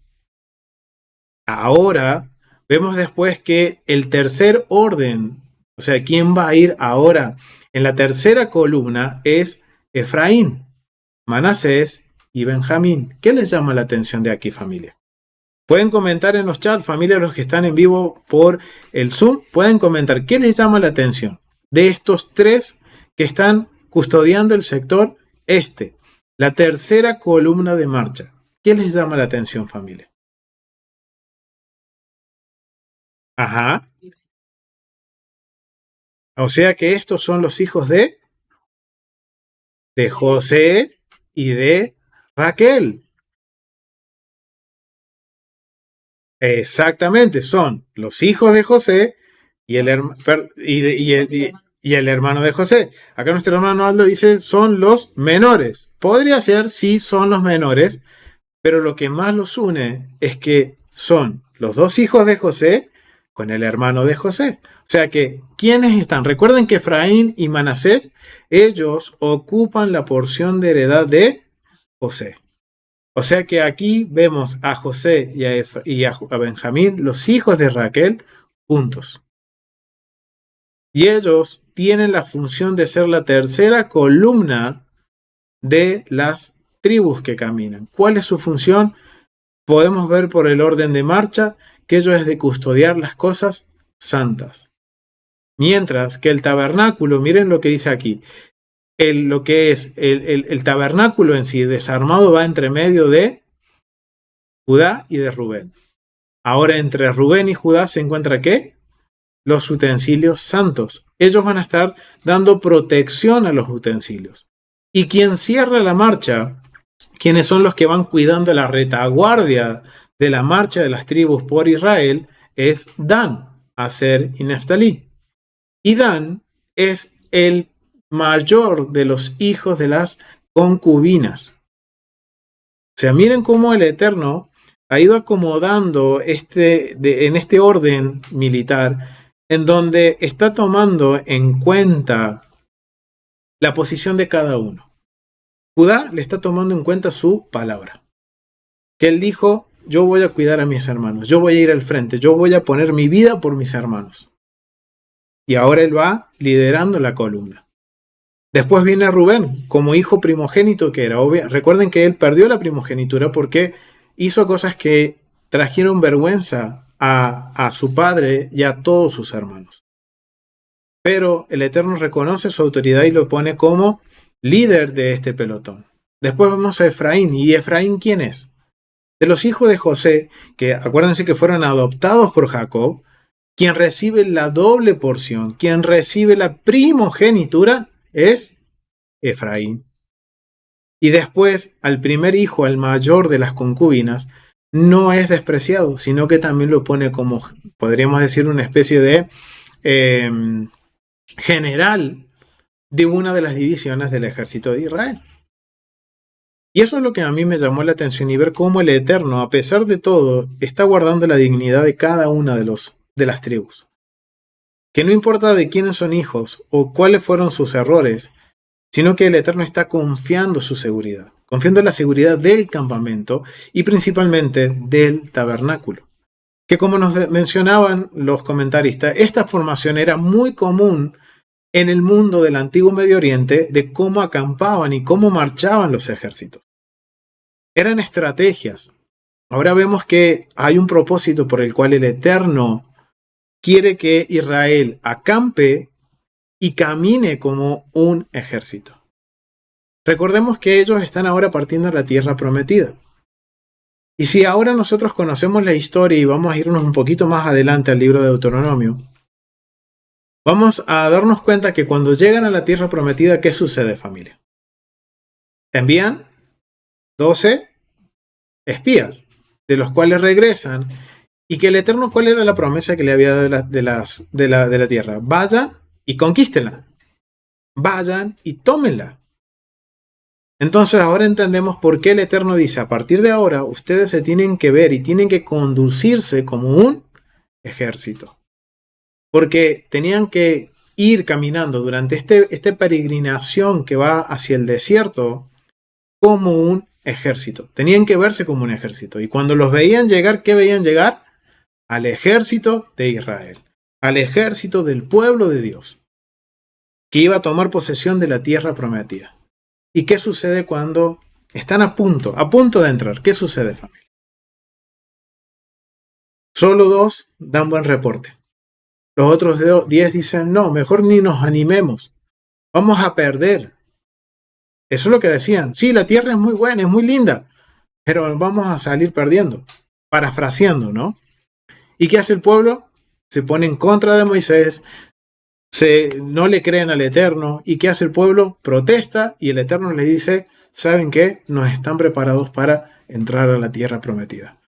Ahora vemos después que el tercer orden, o sea, quien va a ir ahora en la tercera columna es Efraín, Manasés y Benjamín. ¿Qué les llama la atención de aquí, familia? Pueden comentar en los chats, familia, los que están en vivo por el Zoom, pueden comentar qué les llama la atención de estos tres que están custodiando el sector este, la tercera columna de marcha. ¿Qué les llama la atención, familia? Ajá. O sea que estos son los hijos de José y de Raquel. Exactamente, son los hijos de José y el hermano de José. Acá nuestro hermano Aldo dice son los menores. Podría ser, sí, son los menores, pero lo que más los une es que son los dos hijos de José con el hermano de José. O sea que, ¿quiénes están? Recuerden que Efraín y Manasés, ellos ocupan la porción de heredad de José. O sea que aquí vemos a José y a Benjamín, los hijos de Raquel, juntos. Y ellos tienen la función de ser la tercera columna de las tribus que caminan. ¿Cuál es su función? Podemos ver por el orden de marcha que ello es de custodiar las cosas santas. Mientras que el tabernáculo, miren lo que dice aquí, lo que es el tabernáculo en sí desarmado va entre medio de Judá y de Rubén. Ahora entre Rubén y Judá se encuentra ¿qué? Los utensilios santos. Ellos van a estar dando protección a los utensilios. Y quien cierra la marcha, quienes son los que van cuidando la retaguardia de la marcha de las tribus por Israel, es Dan, Aser y Neftalí. Y Dan es el mayor de los hijos de las concubinas. O sea, miren cómo el Eterno ha ido acomodando en este orden militar, en donde está tomando en cuenta la posición de cada uno. Judá le está tomando en cuenta su palabra. Que él dijo, yo voy a cuidar a mis hermanos, yo voy a ir al frente, yo voy a poner mi vida por mis hermanos. Y ahora él va liderando la columna. Después viene Rubén, como hijo primogénito que era. Recuerden que él perdió la primogenitura porque hizo cosas que trajeron vergüenza a su padre y a todos sus hermanos. Pero el Eterno reconoce su autoridad y lo pone como líder de este pelotón. Después vemos a Efraín. ¿Y Efraín quién es? De los hijos de José, que acuérdense que fueron adoptados por Jacob, quien recibe la doble porción, quien recibe la primogenitura, es Efraín. Y después, al primer hijo, al mayor de las concubinas, no es despreciado, sino que también lo pone como, podríamos decir, una especie de general de una de las divisiones del ejército de Israel. Y eso es lo que a mí me llamó la atención y ver cómo el Eterno, a pesar de todo, está guardando la dignidad de cada una de las tribus. Que no importa de quiénes son hijos o cuáles fueron sus errores, sino que el Eterno está confiando su seguridad, confiando en la seguridad del campamento y principalmente del tabernáculo. Que como nos mencionaban los comentaristas, esta formación era muy común en el mundo del antiguo Medio Oriente de cómo acampaban y cómo marchaban los ejércitos. Eran estrategias. Ahora vemos que hay un propósito por el cual el Eterno quiere que Israel acampe y camine como un ejército. Recordemos que ellos están ahora partiendo a la tierra prometida. Y si ahora nosotros conocemos la historia y vamos a irnos un poquito más adelante al libro de Deuteronomio, vamos a darnos cuenta que cuando llegan a la tierra prometida, ¿qué sucede, familia? Envían 12 espías, de los cuales regresan, y que el Eterno, ¿cuál era la promesa que le había dado de la tierra? Vayan y conquístenla. Vayan y tómenla. Entonces ahora entendemos por qué el Eterno dice, a partir de ahora ustedes se tienen que ver y tienen que conducirse como un ejército. Porque tenían que ir caminando durante esta peregrinación que va hacia el desierto como un ejército. Tenían que verse como un ejército. Y cuando los veían llegar, ¿qué veían llegar? Al ejército de Israel. Al ejército del pueblo de Dios. Que iba a tomar posesión de la tierra prometida. ¿Y qué sucede cuando están a punto de entrar? ¿Qué sucede, familia? Solo 2 dan buen reporte. Los otros 10 dicen, no, mejor ni nos animemos. Vamos a perder. Eso es lo que decían. Sí, la tierra es muy buena, es muy linda, pero vamos a salir perdiendo. Parafraseando, ¿no? ¿Y qué hace el pueblo? Se pone en contra de Moisés, no le creen al Eterno. ¿Y qué hace el pueblo? Protesta y el Eterno les dice, ¿saben qué? No están preparados para entrar a la tierra prometida.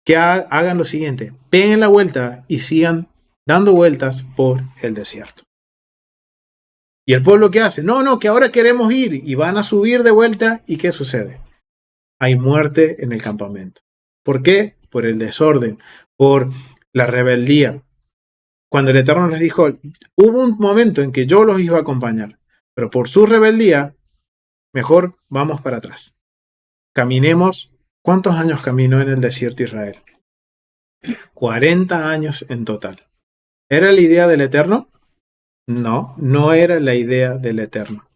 Que hagan lo siguiente, peguen la vuelta y sigan dando vueltas por el desierto. ¿Y el pueblo qué hace? No, que ahora queremos ir y van a subir de vuelta. ¿Y qué sucede? Hay muerte en el campamento. ¿Por qué? Por el desorden, por la rebeldía. Cuando el Eterno les dijo, hubo un momento en que yo los iba a acompañar, pero por su rebeldía, mejor vamos para atrás. Caminemos. ¿Cuántos años caminó en el desierto Israel? 40 años en total. ¿Era la idea del Eterno? No, no era la idea del Eterno.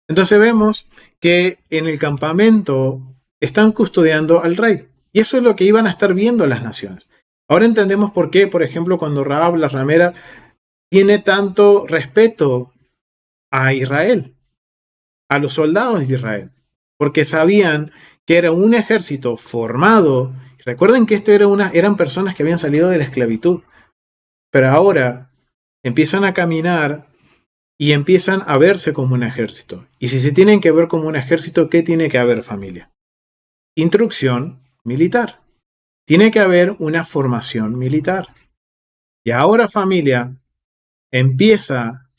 Entonces vemos que en el campamento están custodiando al rey. Y eso es lo que iban a estar viendo las naciones. Ahora entendemos por qué, por ejemplo, cuando Rahab la ramera tiene tanto respeto a Israel, a los soldados de Israel, porque sabían que era un ejército formado. Recuerden que eran personas que habían salido de la esclavitud, pero ahora empiezan a caminar y empiezan a verse como un ejército. Y si se tienen que ver como un ejército, ¿qué tiene que haber, familia? Instrucción militar. Tiene que haber una formación militar. Y ahora, familia, empieza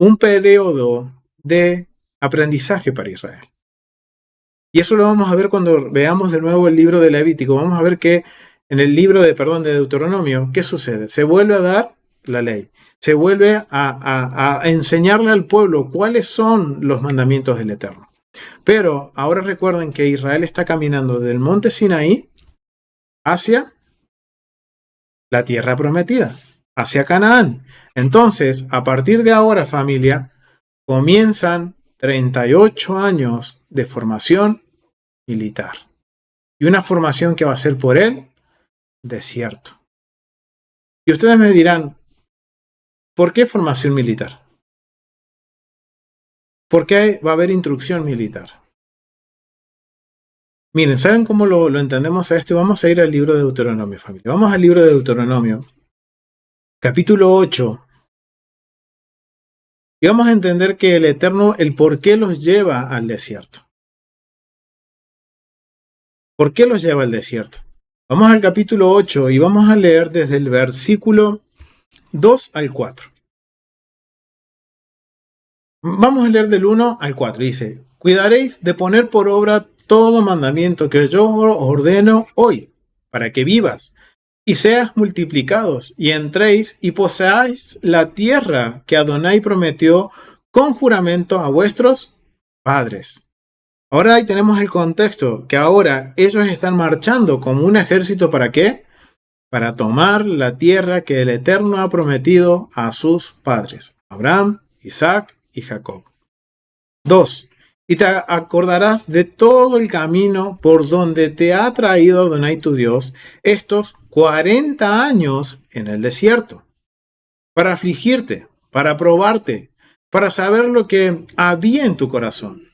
un periodo de aprendizaje para Israel. Y eso lo vamos a ver cuando veamos de nuevo el libro de Levítico. Vamos a ver que en el libro de Deuteronomio, ¿qué sucede? Se vuelve a dar la ley. Se vuelve a enseñarle al pueblo cuáles son los mandamientos del Eterno. Pero ahora recuerden que Israel está caminando del monte Sinaí hacia la tierra prometida, hacia Canaán. Entonces, a partir de ahora, familia, comienzan 38 años de formación militar. Y una formación que va a ser por el desierto. Y ustedes me dirán, ¿por qué formación militar? ¿Por qué va a haber instrucción militar? Miren, ¿saben cómo lo entendemos a esto? Vamos a ir al libro de Deuteronomio, familia. Vamos al libro de Deuteronomio, capítulo 8. Y vamos a entender que el Eterno, el por qué los lleva al desierto. ¿Por qué los lleva al desierto? Vamos al capítulo 8 y vamos a leer desde el versículo 2 al 4. Vamos a leer del 1 al 4. Dice, cuidaréis de poner por obra todo mandamiento que yo ordeno hoy, para que vivas y seas multiplicados, y entréis y poseáis la tierra que Adonai prometió con juramento a vuestros padres. Ahora ahí tenemos el contexto, que ahora ellos están marchando como un ejército, ¿para qué? Para tomar la tierra que el Eterno ha prometido a sus padres, Abraham, Isaac y Jacob. 2. Y te acordarás de todo el camino por donde te ha traído Adonai tu Dios estos 40 años en el desierto, para afligirte, para probarte, para saber lo que había en tu corazón.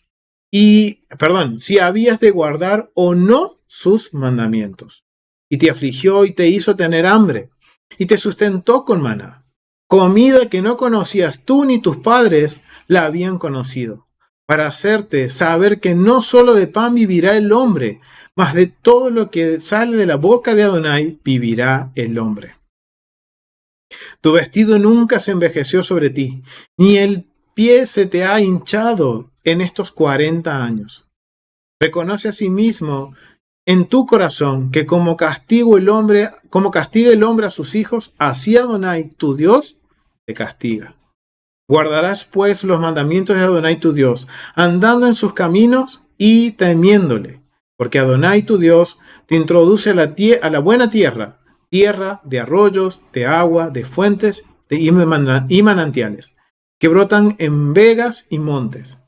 Si habías de guardar o no sus mandamientos. Y te afligió y te hizo tener hambre, y te sustentó con maná, comida que no conocías tú ni tus padres la habían conocido, para hacerte saber que no solo de pan vivirá el hombre, mas de todo lo que sale de la boca de Adonai vivirá el hombre. Tu vestido nunca se envejeció sobre ti, ni el pie se te ha hinchado en estos 40 años. Reconoce a sí mismo en tu corazón que como castiga el hombre a sus hijos, así Adonai, tu Dios, te castiga. Guardarás pues los mandamientos de Adonai tu Dios, andando en sus caminos y temiéndole, porque Adonai tu Dios te introduce a la buena tierra, tierra de arroyos, de agua, de fuentes y manantiales, que brotan en vegas y montes,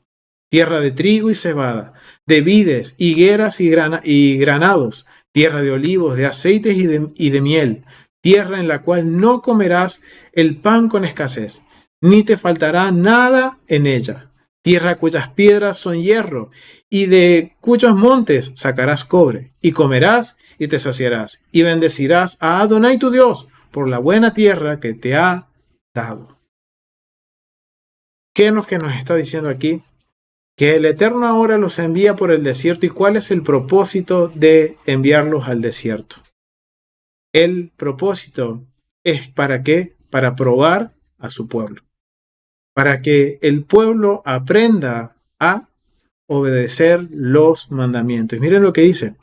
tierra de trigo y cebada, de vides, higueras y granados, tierra de olivos, de aceites y de miel, tierra en la cual no comerás el pan con escasez, ni te faltará nada en ella, tierra cuyas piedras son hierro, y de cuyos montes sacarás cobre, y comerás y te saciarás, y bendecirás a Adonai tu Dios por la buena tierra que te ha dado. ¿Qué es lo que nos está diciendo aquí? Que el Eterno ahora los envía por el desierto. ¿Y cuál es el propósito de enviarlos al desierto? El propósito es ¿para qué? Para probar a su pueblo. Para que el pueblo aprenda a obedecer los mandamientos. Y miren lo que dice.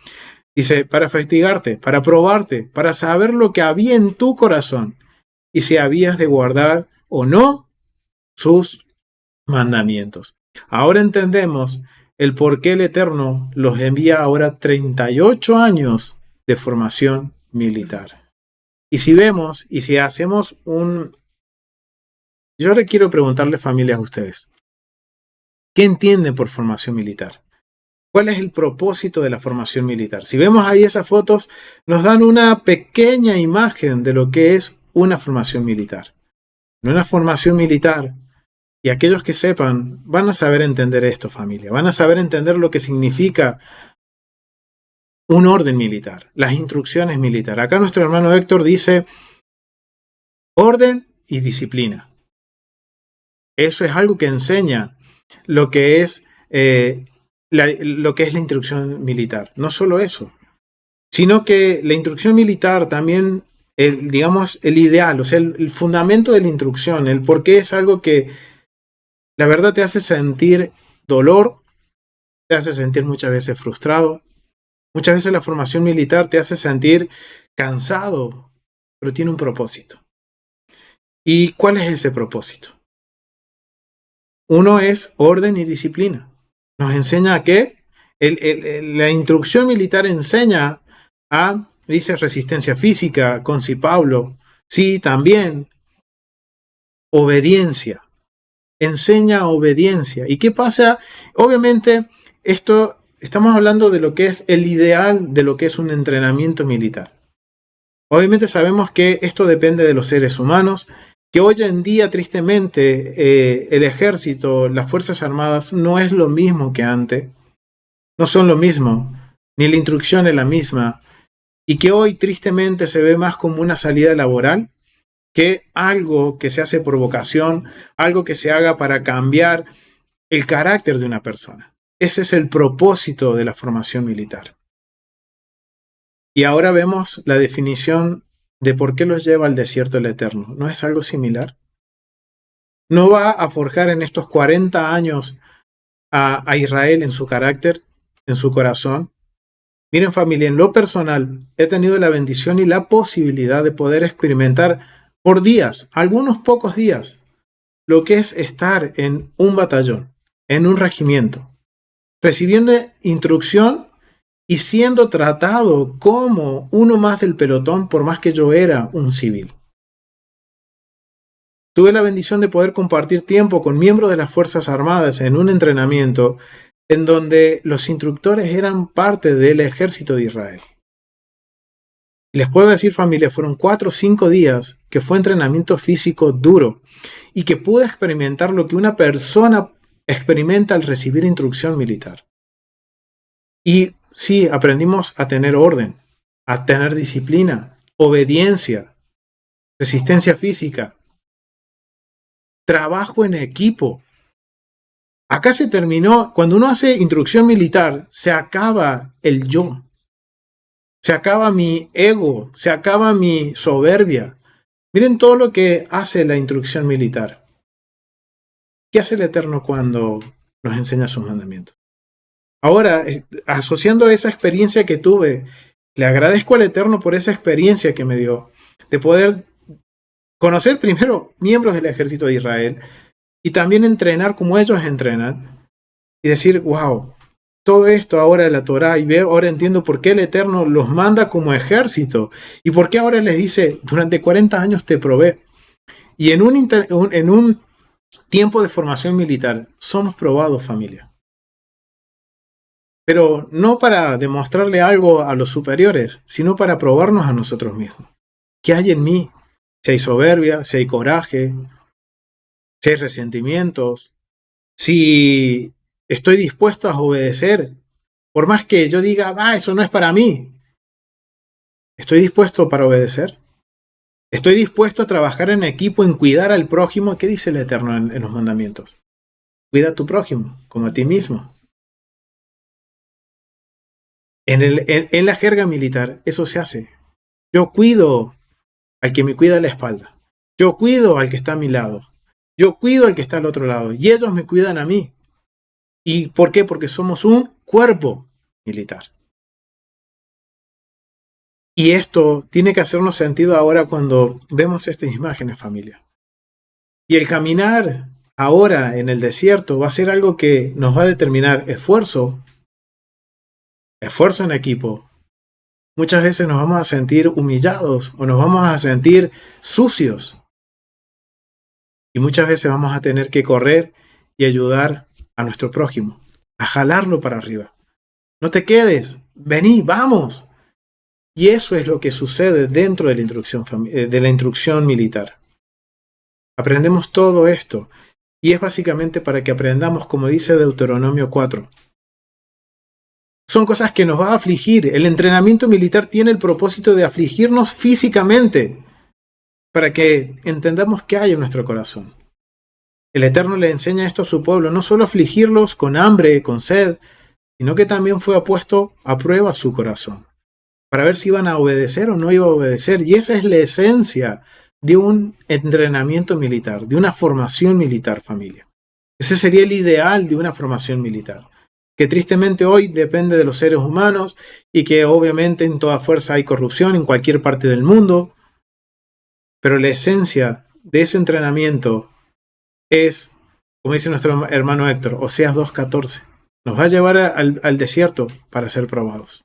Dice, para fustigarte, para probarte, para saber lo que había en tu corazón y si habías de guardar o no sus mandamientos. Ahora entendemos el por qué el Eterno los envía ahora 38 años de formación militar. Y si vemos, y si hacemos yo le quiero preguntarle, familias, a ustedes, ¿qué entienden por formación militar? ¿Cuál es el propósito de la formación militar? Si vemos ahí esas fotos, nos dan una pequeña imagen de lo que es una formación militar. En una formación militar, y aquellos que sepan, van a saber entender esto, familia. Van a saber entender lo que significa un orden militar, las instrucciones militares. Acá nuestro hermano Héctor dice orden y disciplina. Eso es algo que enseña lo que es lo que es la instrucción militar. No solo eso, sino que la instrucción militar también, digamos, el ideal, o sea, el fundamento de la instrucción, el por qué es algo que la verdad te hace sentir dolor, te hace sentir muchas veces frustrado. Muchas veces la formación militar te hace sentir cansado, pero tiene un propósito. ¿Y cuál es ese propósito? Uno es orden y disciplina. Nos enseña a que la instrucción militar enseña a, dice, resistencia física, con si Pablo, sí, también obediencia. Enseña obediencia. ¿Y qué pasa? Obviamente, esto estamos hablando de lo que es el ideal de lo que es un entrenamiento militar. Obviamente sabemos que esto depende de los seres humanos, que hoy en día, tristemente, el ejército, las Fuerzas Armadas, no es lo mismo que antes. No son lo mismo, ni la instrucción es la misma, y que hoy, tristemente, se ve más como una salida laboral que algo que se hace por vocación, algo que se haga para cambiar el carácter de una persona. Ese es el propósito de la formación militar. Y ahora vemos la definición de por qué los lleva al desierto el Eterno. ¿No es algo similar? ¿No va a forjar en estos 40 años a Israel en su carácter, en su corazón? Miren, familia, en lo personal he tenido la bendición y la posibilidad de poder experimentar por días, algunos pocos días, lo que es estar en un batallón, en un regimiento, recibiendo instrucción y siendo tratado como uno más del pelotón, por más que yo era un civil. Tuve la bendición de poder compartir tiempo con miembros de las Fuerzas Armadas en un entrenamiento en donde los instructores eran parte del ejército de Israel. Les puedo decir, familia, fueron 4 o 5 días que fue entrenamiento físico duro y que pude experimentar lo que una persona experimenta al recibir instrucción militar. Y sí, aprendimos a tener orden, a tener disciplina, obediencia, resistencia física, trabajo en equipo. Acá se terminó, cuando uno hace instrucción militar, se acaba el yo, se acaba mi ego, se acaba mi soberbia. Miren todo lo que hace la instrucción militar. ¿Qué hace el Eterno cuando nos enseña sus mandamientos? Ahora, asociando esa experiencia que tuve, le agradezco al Eterno por esa experiencia que me dio, de poder conocer primero miembros del ejército de Israel y también entrenar como ellos entrenan y decir, wow, todo esto ahora de la Torá, y veo, ahora entiendo por qué el Eterno los manda como ejército y por qué ahora les dice, durante 40 años te probé. Y en un tiempo de formación militar somos probados, familia. Pero no para demostrarle algo a los superiores, sino para probarnos a nosotros mismos. ¿Qué hay en mí? Si hay soberbia, si hay coraje, si hay resentimientos, si estoy dispuesto a obedecer, por más que yo diga, eso no es para mí. ¿Estoy dispuesto para obedecer? ¿Estoy dispuesto a trabajar en equipo, en cuidar al prójimo? ¿Qué dice el Eterno en los mandamientos? Cuida a tu prójimo, como a ti mismo. En la jerga militar, eso se hace. Yo cuido al que me cuida la espalda. Yo cuido al que está a mi lado. Yo cuido al que está al otro lado. Y ellos me cuidan a mí. ¿Y por qué? Porque somos un cuerpo militar. Y esto tiene que hacernos sentido ahora cuando vemos estas imágenes, familia. Y el caminar ahora en el desierto va a ser algo que nos va a determinar esfuerzo en equipo. Muchas veces nos vamos a sentir humillados o nos vamos a sentir sucios. Y muchas veces vamos a tener que correr y ayudar a nuestro prójimo, a jalarlo para arriba. No te quedes, vení, vamos. Y eso es lo que sucede dentro de la instrucción militar. Aprendemos todo esto y es básicamente para que aprendamos, como dice Deuteronomio 4. Son cosas que nos va a afligir. El entrenamiento militar tiene el propósito de afligirnos físicamente para que entendamos qué hay en nuestro corazón. El Eterno le enseña esto a su pueblo, no solo afligirlos con hambre, con sed, sino que también fue puesto a prueba su corazón, para ver si iban a obedecer o no iban a obedecer. Y esa es la esencia de un entrenamiento militar, de una formación militar, familia. Ese sería el ideal de una formación militar, que tristemente hoy depende de los seres humanos y que obviamente en toda fuerza hay corrupción en cualquier parte del mundo, pero la esencia de ese entrenamiento es, como dice nuestro hermano Héctor, Oseas 2:14, nos va a llevar al desierto para ser probados.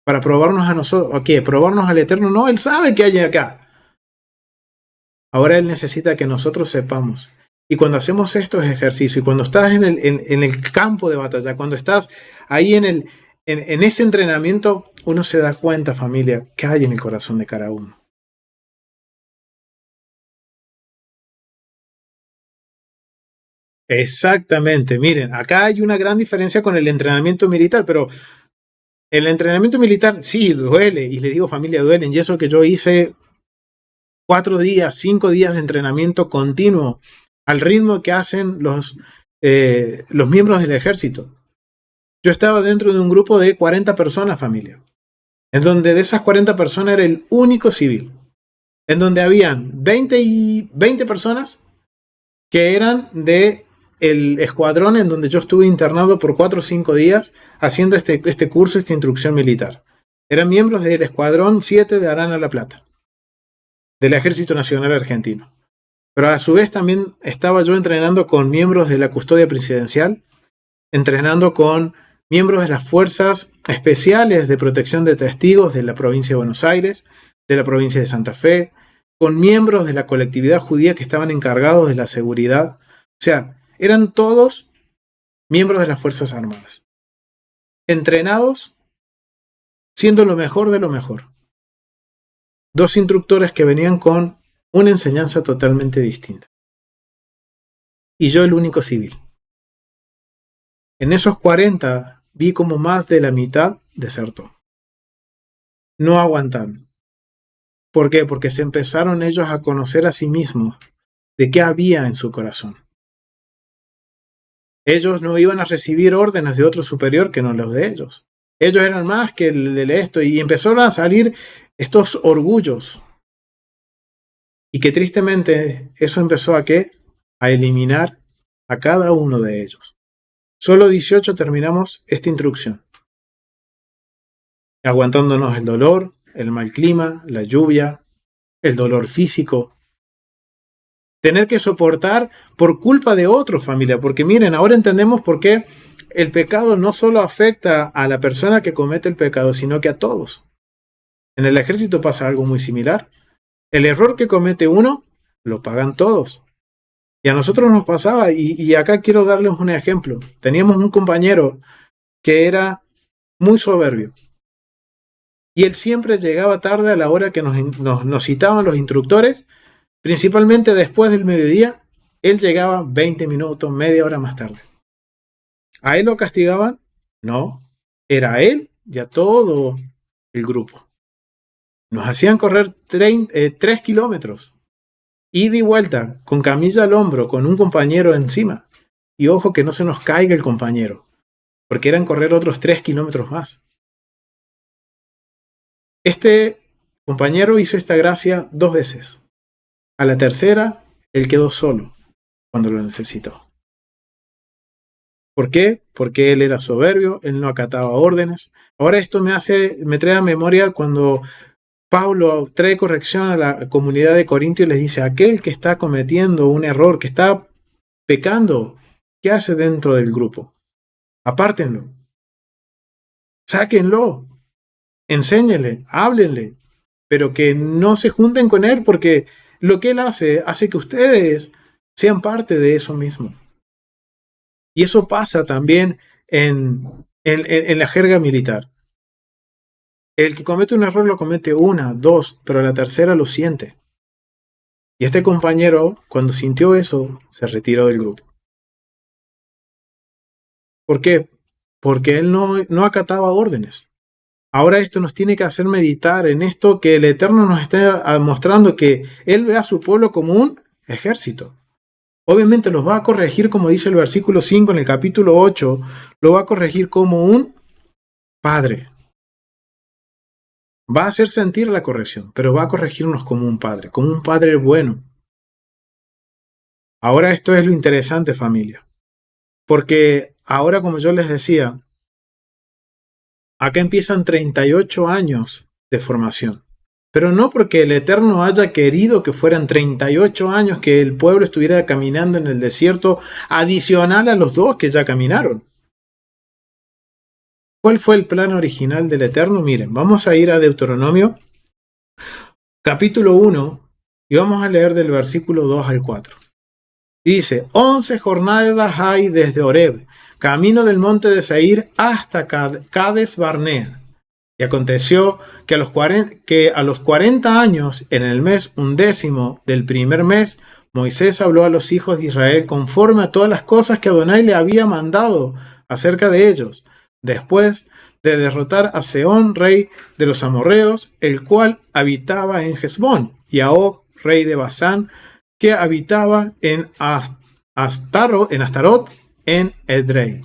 Para probarnos a nosotros, ¿o qué? ¿Probarnos al Eterno? No, Él sabe que hay acá. Ahora Él necesita que nosotros sepamos. Y cuando hacemos estos ejercicios, y cuando estás en el campo de batalla, cuando estás ahí en ese entrenamiento, uno se da cuenta, familia, que hay en el corazón de cada uno. Exactamente, miren, acá hay una gran diferencia con el entrenamiento militar, pero el entrenamiento militar sí duele, y le digo familia, duelen, y eso que yo hice 4 días, 5 días de entrenamiento continuo, al ritmo que hacen los miembros del ejército. Yo estaba dentro de un grupo de 40 personas, familia, en donde de esas 40 personas era el único civil, en donde habían 20 personas que eran de el escuadrón en donde yo estuve internado por 4 o 5 días haciendo este curso, esta instrucción militar. Eran miembros del escuadrón 7 de Arana La Plata, del Ejército Nacional Argentino. Pero a su vez también estaba yo entrenando con miembros de la custodia presidencial, entrenando con miembros de las fuerzas especiales de protección de testigos de la provincia de Buenos Aires, de la provincia de Santa Fe, con miembros de la colectividad judía que estaban encargados de la seguridad. O sea, eran todos miembros de las Fuerzas Armadas, entrenados siendo lo mejor de lo mejor. 2 instructores que venían con una enseñanza totalmente distinta. Y yo el único civil. En esos 40 vi como más de la mitad desertó. No aguantaron. ¿Por qué? Porque se empezaron ellos a conocer a sí mismos de qué había en su corazón. Ellos no iban a recibir órdenes de otro superior que no los de ellos. Ellos eran más que el de esto y empezaron a salir estos orgullos. Y que tristemente eso empezó a ¿qué? A eliminar a cada uno de ellos. Solo 18 terminamos esta instrucción. Aguantándonos el dolor, el mal clima, la lluvia, el dolor físico. Tener que soportar por culpa de otro, familia. Porque miren, ahora entendemos por qué el pecado no solo afecta a la persona que comete el pecado, sino que a todos. En el ejército pasa algo muy similar. El error que comete uno, lo pagan todos. Y a nosotros nos pasaba, y acá quiero darles un ejemplo. Teníamos un compañero que era muy soberbio. Y él siempre llegaba tarde a la hora que nos citaban los instructores, principalmente después del mediodía. Él llegaba 20 minutos, media hora más tarde. ¿A él lo castigaban? No. Era a él y a todo el grupo. Nos hacían correr 3 kilómetros. Ida y vuelta, con camilla al hombro, con un compañero encima. Y ojo que no se nos caiga el compañero, porque eran correr otros 3 kilómetros más. Este compañero hizo esta gracia 2 veces. A la tercera, él quedó solo cuando lo necesitó. ¿Por qué? Porque él era soberbio, él no acataba órdenes. Ahora esto me trae a memoria cuando Pablo trae corrección a la comunidad de Corinto y les dice: aquel que está cometiendo un error, que está pecando, ¿qué hace dentro del grupo? Apártenlo, sáquenlo, enséñenle, háblenle, pero que no se junten con él, porque lo que él hace que ustedes sean parte de eso mismo. Y eso pasa también en la jerga militar. El que comete un error lo comete 1, 2, pero la tercera lo siente. Y este compañero, cuando sintió eso, se retiró del grupo. ¿Por qué? Porque él no acataba órdenes. Ahora esto nos tiene que hacer meditar en esto, que el Eterno nos está mostrando, que Él ve a su pueblo como un ejército. Obviamente los va a corregir, como dice el versículo 5 en el capítulo 8, lo va a corregir como un padre. Va a hacer sentir la corrección, pero va a corregirnos como un padre bueno. Ahora esto es lo interesante, familia. Porque ahora, como yo les decía, acá empiezan 38 años de formación. Pero no porque el Eterno haya querido que fueran 38 años que el pueblo estuviera caminando en el desierto, adicional a los 2 que ya caminaron. ¿Cuál fue el plan original del Eterno? Miren, vamos a ir a Deuteronomio, capítulo 1, y vamos a leer del versículo 2 al 4. Dice: 11 jornadas hay desde Horeb, camino del monte de Seir, hasta Cades Barnea. Y aconteció que a los 40 años, en el mes 11 del primer mes, Moisés habló a los hijos de Israel conforme a todas las cosas que Adonai le había mandado acerca de ellos, después de derrotar a Sehón, rey de los amorreos, el cual habitaba en Hesbón, y a Og, rey de Basán, que habitaba en Astarot, en Edrei.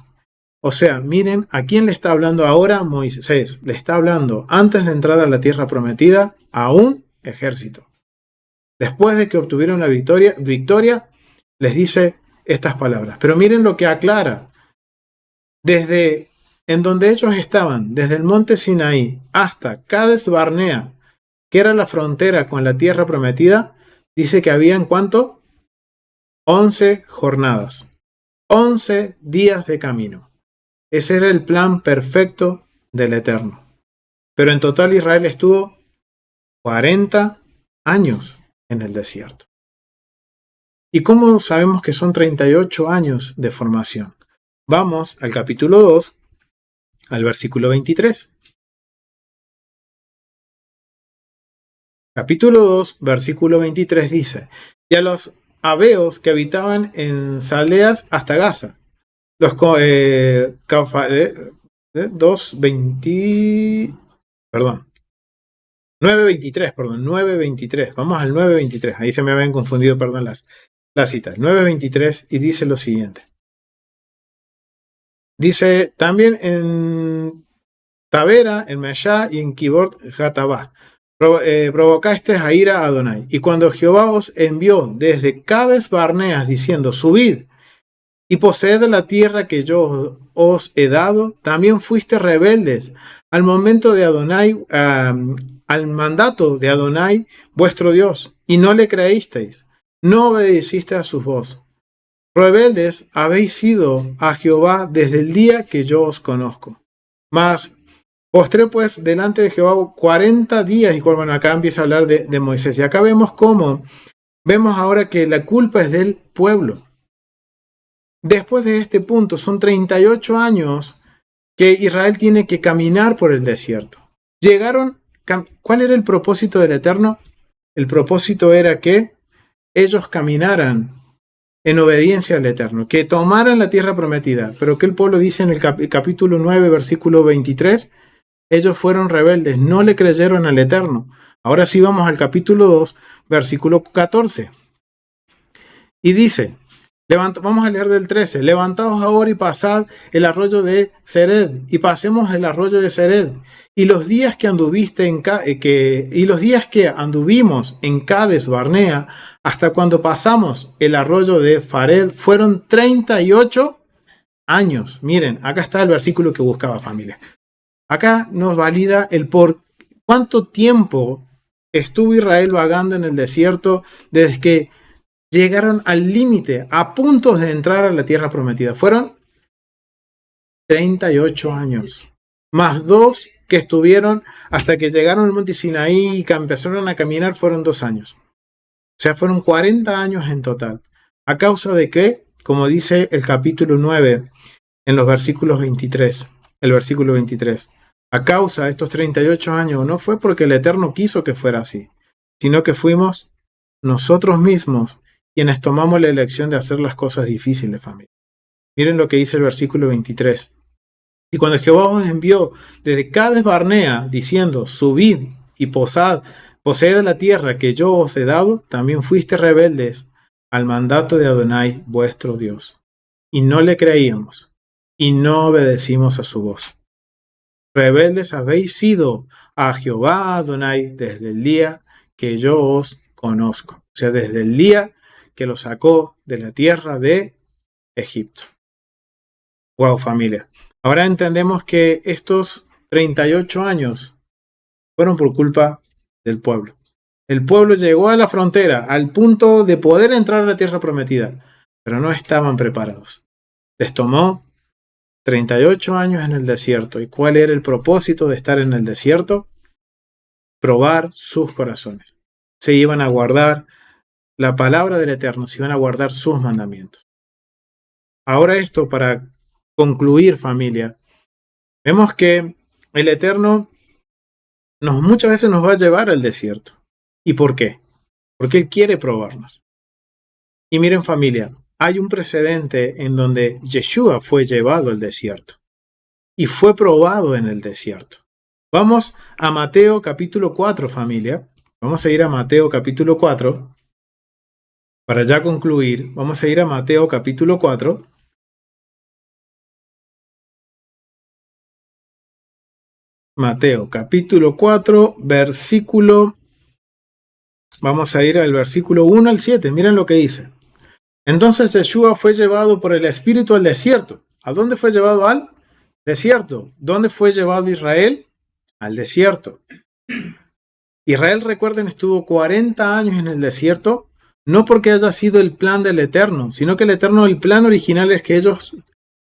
O sea, miren, ¿a quién le está hablando ahora Moisés? Le está hablando, antes de entrar a la tierra prometida, a un ejército. Después de que obtuvieron la victoria, les dice estas palabras. Pero miren lo que aclara. Desde en donde ellos estaban, desde el monte Sinaí hasta Cades Barnea, que era la frontera con la tierra prometida, dice que habían, ¿cuánto? 11 jornadas. 11 días de camino. Ese era el plan perfecto del Eterno. Pero en total Israel estuvo 40 años en el desierto. ¿Y cómo sabemos que son 38 años de formación? Vamos al capítulo 2, al versículo 23. Capítulo 2, versículo 23 dice: y a los abeos que habitaban en Saleas hasta Gaza, los 2:20, perdón, 9:23, perdón, 9:23. Vamos al 9:23. Ahí se me habían confundido, perdón, las citas. 9:23 y dice lo siguiente. Dice también en Tavera, en Meshá y en Kibort Hatabá. Provocaste a ira a Adonai. Y cuando Jehová os envió desde Cades Barneas diciendo, subid y poseed la tierra que yo os he dado, también fuiste rebeldes al momento de Adonai, al mandato de Adonai, vuestro Dios, y no le creísteis, no obedeciste a su voz. Rebeldes habéis sido a Jehová desde el día que yo os conozco. Mas postré pues delante de Jehová 40 días, y bueno, acá empieza a hablar de Moisés. Y acá vemos ahora que la culpa es del pueblo. Después de este punto, son 38 años que Israel tiene que caminar por el desierto. ¿Cuál era el propósito del Eterno? El propósito era que ellos caminaran en obediencia al Eterno, que tomaran la tierra prometida. Pero que el pueblo dice en el capítulo 9, versículo 23, ellos fueron rebeldes, no le creyeron al Eterno. Ahora sí vamos al capítulo 2, versículo 14. Y dice, vamos a leer del 13. Levantaos ahora y pasad el arroyo de Sered, y pasemos el arroyo de Sered. Y los días que anduvimos en Cades Barnea, hasta cuando pasamos el arroyo de Fared, fueron 38 años. Miren, acá está el versículo que buscaba, familia. Acá nos valida el por cuánto tiempo estuvo Israel vagando en el desierto desde que llegaron al límite, a punto de entrar a la tierra prometida. Fueron 38 años, más 2 que estuvieron hasta que llegaron al monte Sinaí y que empezaron a caminar, fueron 2 años. O sea, fueron 40 años en total. ¿A causa de qué? Como dice el capítulo 9, en los versículos 23, el versículo 23. A causa de estos 38 años, no fue porque el Eterno quiso que fuera así, sino que fuimos nosotros mismos quienes tomamos la elección de hacer las cosas difíciles, familia. Miren lo que dice el versículo 23. Y cuando Jehová os envió desde Cades Barnea, diciendo, subid y poseed la tierra que yo os he dado, también fuiste rebeldes al mandato de Adonai, vuestro Dios. Y no le creíamos, y no obedecimos a su voz. Rebeldes habéis sido a Jehová Adonai desde el día que yo os conozco. O sea, desde el día que lo sacó de la tierra de Egipto. Wow, familia. Ahora entendemos que estos 38 años fueron por culpa del pueblo. El pueblo llegó a la frontera, al punto de poder entrar a la tierra prometida, pero no estaban preparados. Les tomó 38 años en el desierto. ¿Y cuál era el propósito de estar en el desierto? Probar sus corazones. Se iban a guardar la palabra del Eterno, se iban a guardar sus mandamientos. Ahora esto para concluir, familia, vemos que el Eterno muchas veces nos va a llevar al desierto. ¿Y por qué? Porque Él quiere probarnos. Y miren, familia, hay un precedente en donde Yeshua fue llevado al desierto y fue probado en el desierto. Vamos a Mateo capítulo 4, familia. Vamos a ir a Mateo capítulo 4. Para ya concluir, vamos a ir a Mateo capítulo 4. Mateo capítulo 4, versículo... Vamos a ir al versículo 1 al 7. Miren lo que dice. Entonces Yeshua fue llevado por el Espíritu al desierto. ¿A dónde fue llevado? Al desierto. ¿Dónde fue llevado Israel? Al desierto. Israel, recuerden, estuvo 40 años en el desierto, no porque haya sido el plan del Eterno, sino que el plan original es que ellos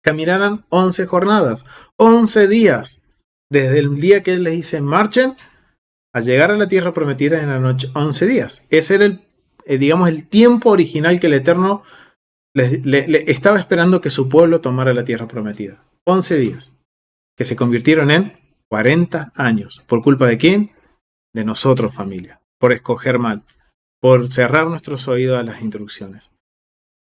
caminaran 11 jornadas, 11 días, desde el día que Él les dice marchen, a llegar a la tierra prometida en la noche, 11 días. Ese era el tiempo original que el Eterno le estaba esperando que su pueblo tomara la tierra prometida. 11 días, que se convirtieron en 40 años. ¿Por culpa de quién? De nosotros, familia. Por escoger mal, por cerrar nuestros oídos a las instrucciones.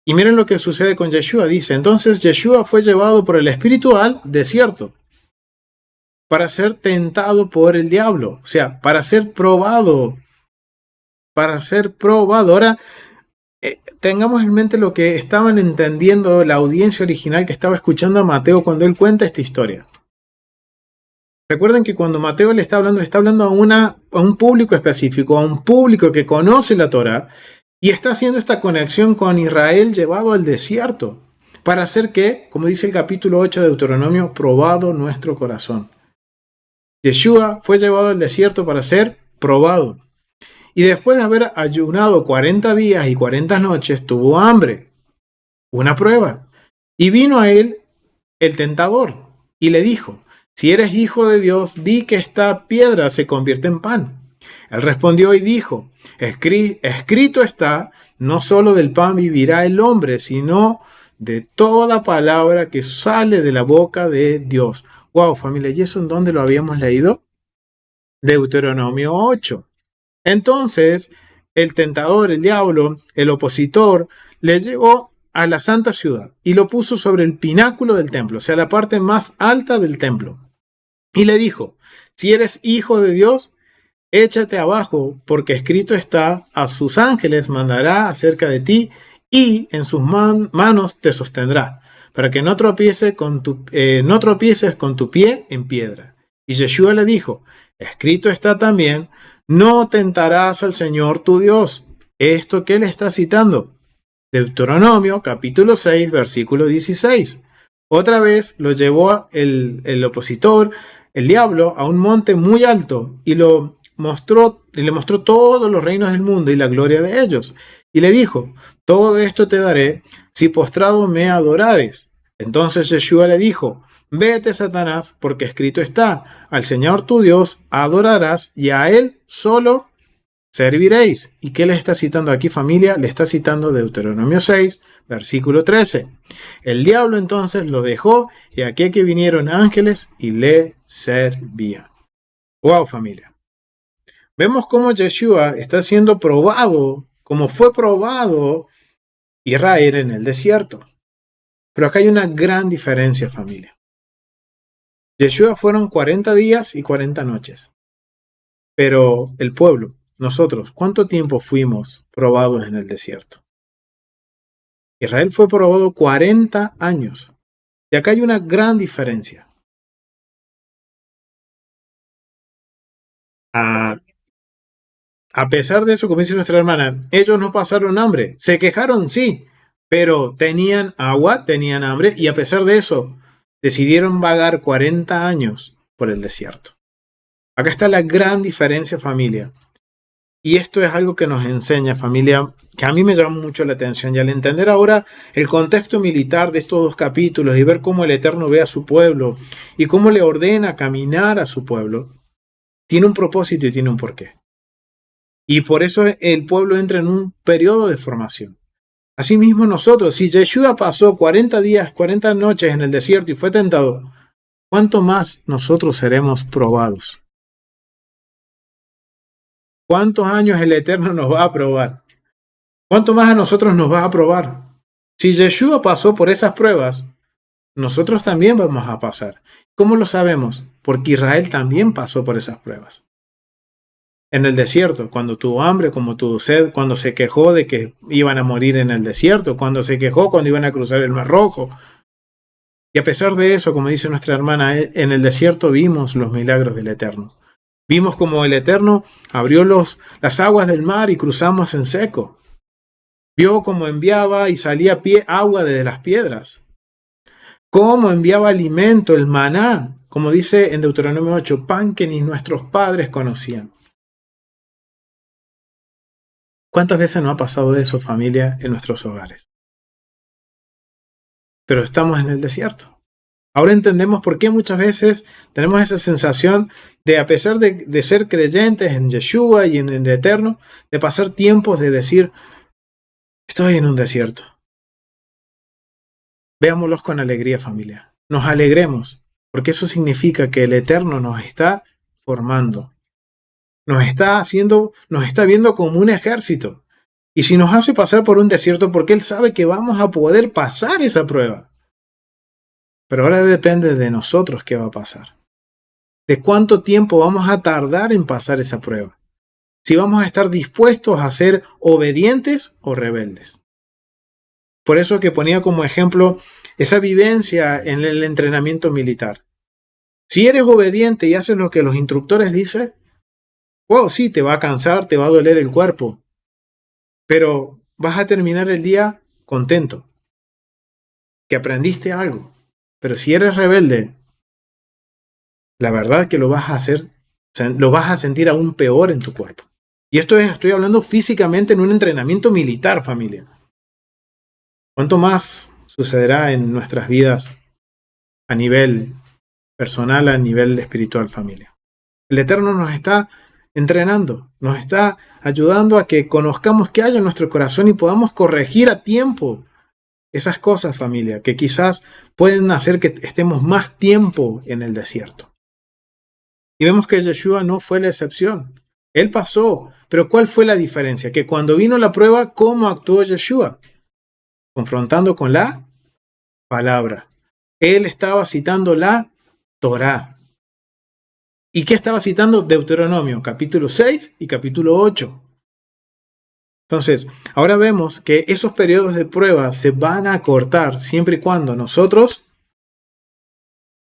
Y miren lo que sucede con Yeshua. Dice, entonces Yeshua fue llevado por el Espíritu al desierto. para ser tentado por el diablo, o sea, para ser probado, para ser probado. Ahora, tengamos en mente lo que estaban entendiendo la audiencia original que estaba escuchando a Mateo cuando él cuenta esta historia. Recuerden que cuando Mateo le está hablando a un público específico, a un público que conoce la Torá, y está haciendo esta conexión con Israel llevado al desierto, para hacer que, como dice el capítulo 8 de Deuteronomio, probado nuestro corazón. Yeshua fue llevado al desierto para ser probado. Y después de haber ayunado 40 días y 40 noches, tuvo hambre. Una prueba. Y vino a él el tentador y le dijo: si eres hijo de Dios, di que esta piedra se convierte en pan. Él respondió y dijo: escrito está, no solo del pan vivirá el hombre, sino de toda palabra que sale de la boca de Dios. Wow, familia, ¿y eso en dónde lo habíamos leído? Deuteronomio 8. Entonces, el tentador, el diablo, el opositor, le llevó a la santa ciudad y lo puso sobre el pináculo del templo, o sea, la parte más alta del templo. Y le dijo: si eres hijo de Dios, échate abajo, porque escrito está: a sus ángeles mandará acerca de ti, y en sus manos te sostendrá, para que no tropieces con tu pie en piedra. Y Yeshua le dijo: escrito está también: no tentarás al Señor tu Dios. ¿Esto qué le está citando? Deuteronomio capítulo 6, versículo 16. Otra vez lo llevó el opositor, el diablo, a un monte muy alto y le mostró todos los reinos del mundo y la gloria de ellos. Y le dijo: todo esto te daré si postrado me adorares. Entonces Yeshua le dijo: vete, Satanás, porque escrito está: al Señor tu Dios adorarás y a Él solo serviréis. ¿Y qué le está citando aquí, familia? Le está citando Deuteronomio 6, versículo 13. El diablo entonces lo dejó, y aquí que vinieron ángeles y le servían. Wow, familia. Vemos cómo Yeshua está siendo probado, como fue probado Israel en el desierto. Pero acá hay una gran diferencia, familia. Yeshua fueron 40 días y 40 noches. Pero el pueblo, nosotros, ¿cuánto tiempo fuimos probados en el desierto? Israel fue probado 40 años. Y acá hay una gran diferencia. A pesar de eso, como dice nuestra hermana, ellos no pasaron hambre. Se quejaron, sí, pero tenían agua, tenían hambre, y a pesar de eso, decidieron vagar 40 años por el desierto. Acá está la gran diferencia, familia. Y esto es algo que nos enseña, familia, que a mí me llama mucho la atención. Y al entender ahora el contexto militar de estos dos capítulos y ver cómo el Eterno ve a su pueblo y cómo le ordena caminar a su pueblo, tiene un propósito y tiene un porqué. Y por eso el pueblo entra en un periodo de formación. Asimismo nosotros, si Yeshua pasó 40 días, 40 noches en el desierto y fue tentado, ¿cuánto más nosotros seremos probados? ¿Cuántos años el Eterno nos va a probar? ¿Cuánto más a nosotros nos va a probar? Si Yeshua pasó por esas pruebas, nosotros también vamos a pasar. ¿Cómo lo sabemos? Porque Israel también pasó por esas pruebas. En el desierto, cuando tuvo hambre, como tuvo sed, cuando se quejó de que iban a morir en el desierto, cuando se quejó cuando iban a cruzar el Mar Rojo. Y a pesar de eso, como dice nuestra hermana, en el desierto vimos los milagros del Eterno. Vimos como el Eterno abrió las aguas del mar y cruzamos en seco. Vio cómo enviaba y salía agua desde las piedras. Cómo enviaba alimento, el maná, como dice en Deuteronomio 8, pan que ni nuestros padres conocían. ¿Cuántas veces no ha pasado eso, familia, en nuestros hogares? Pero estamos en el desierto. Ahora entendemos por qué muchas veces tenemos esa sensación de, a pesar de ser creyentes en Yeshua y en el Eterno, de pasar tiempos de decir: estoy en un desierto. Veámoslos con alegría, familia. Nos alegremos, porque eso significa que el Eterno nos está formando. Nos está viendo como un ejército. Y si nos hace pasar por un desierto, porque Él sabe que vamos a poder pasar esa prueba. Pero ahora depende de nosotros qué va a pasar. de cuánto tiempo vamos a tardar en pasar esa prueba. Si vamos a estar dispuestos a ser obedientes o rebeldes. Por eso que ponía como ejemplo esa vivencia en el entrenamiento militar. Si eres obediente y haces lo que los instructores dicen, wow, sí, te va a cansar, te va a doler el cuerpo, pero vas a terminar el día contento, que aprendiste algo. Pero si eres rebelde, la verdad que lo vas a hacer, lo vas a sentir aún peor en tu cuerpo. Y estoy hablando físicamente en un entrenamiento militar, familia. ¿Cuánto más sucederá en nuestras vidas a nivel personal, a nivel espiritual, familia? El Eterno nos está entrenando, nos está ayudando a que conozcamos qué hay en nuestro corazón y podamos corregir a tiempo esas cosas, familia, que quizás pueden hacer que estemos más tiempo en el desierto. Y vemos que Yeshua no fue la excepción. Él pasó, pero ¿cuál fue la diferencia? Que cuando vino la prueba, ¿cómo actuó Yeshua? Confrontando con la palabra. Él estaba citando la Torá. ¿Y qué estaba citando? Deuteronomio, capítulo 6 y capítulo 8. Entonces, ahora vemos que esos periodos de prueba se van a acortar siempre y cuando nosotros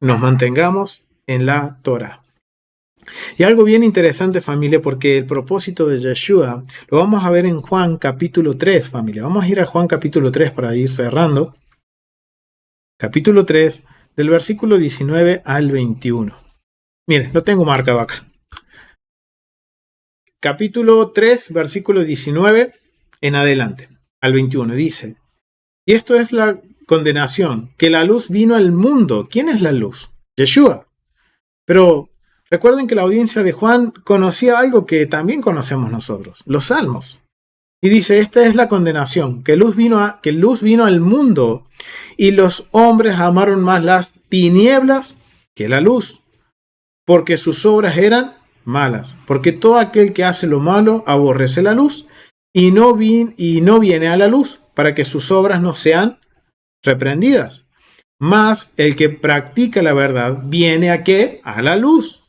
nos mantengamos en la Torá. Y algo bien interesante, familia, porque el propósito de Yeshua lo vamos a ver en Juan capítulo 3, familia. Vamos a ir a Juan capítulo 3 para ir cerrando. Capítulo 3, del versículo 19 al 21. Miren, lo tengo marcado acá. Capítulo 3, versículo 19 en adelante, al 21. Dice, y esto es la condenación, que la luz vino al mundo. ¿Quién es la luz? Yeshua. Pero recuerden que la audiencia de Juan conocía algo que también conocemos nosotros, los salmos. Y dice, esta es la condenación, que luz vino al mundo y los hombres amaron más las tinieblas que la luz, porque sus obras eran malas. Porque todo aquel que hace lo malo aborrece la luz y no viene a la luz para que sus obras no sean reprendidas. Mas el que practica la verdad viene a ¿qué? A la luz,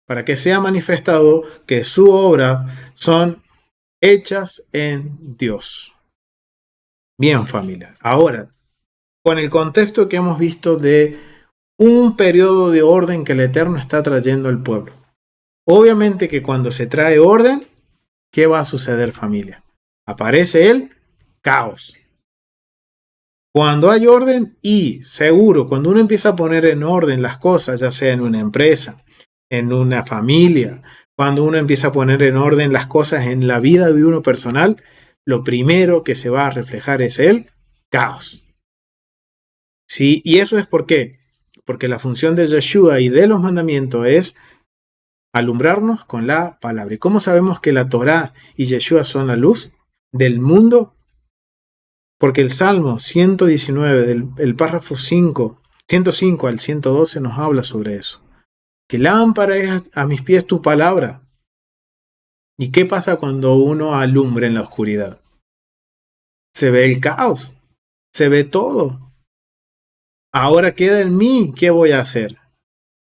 para que sea manifestado que su obra son hechas en Dios. Bien, familia. Ahora, con el contexto que hemos visto de un periodo de orden que el Eterno está trayendo al pueblo. Obviamente que cuando se trae orden, ¿qué va a suceder, familia? Aparece el caos. Cuando hay orden y seguro, cuando uno empieza a poner en orden las cosas, ya sea en una empresa, en una familia, cuando uno empieza a poner en orden las cosas en la vida de uno personal, lo primero que se va a reflejar es el caos. ¿Sí? Y eso es por qué. Porque la función de Yeshua y de los mandamientos es alumbrarnos con la palabra. ¿Y cómo sabemos que la Torá y Yeshua son la luz del mundo? Porque el Salmo 119, del párrafo 105 al 112 nos habla sobre eso. Que lámpara es a mis pies tu palabra. ¿Y qué pasa cuando uno alumbra en la oscuridad? Se ve el caos, se ve todo. Ahora queda en mí, ¿qué voy a hacer?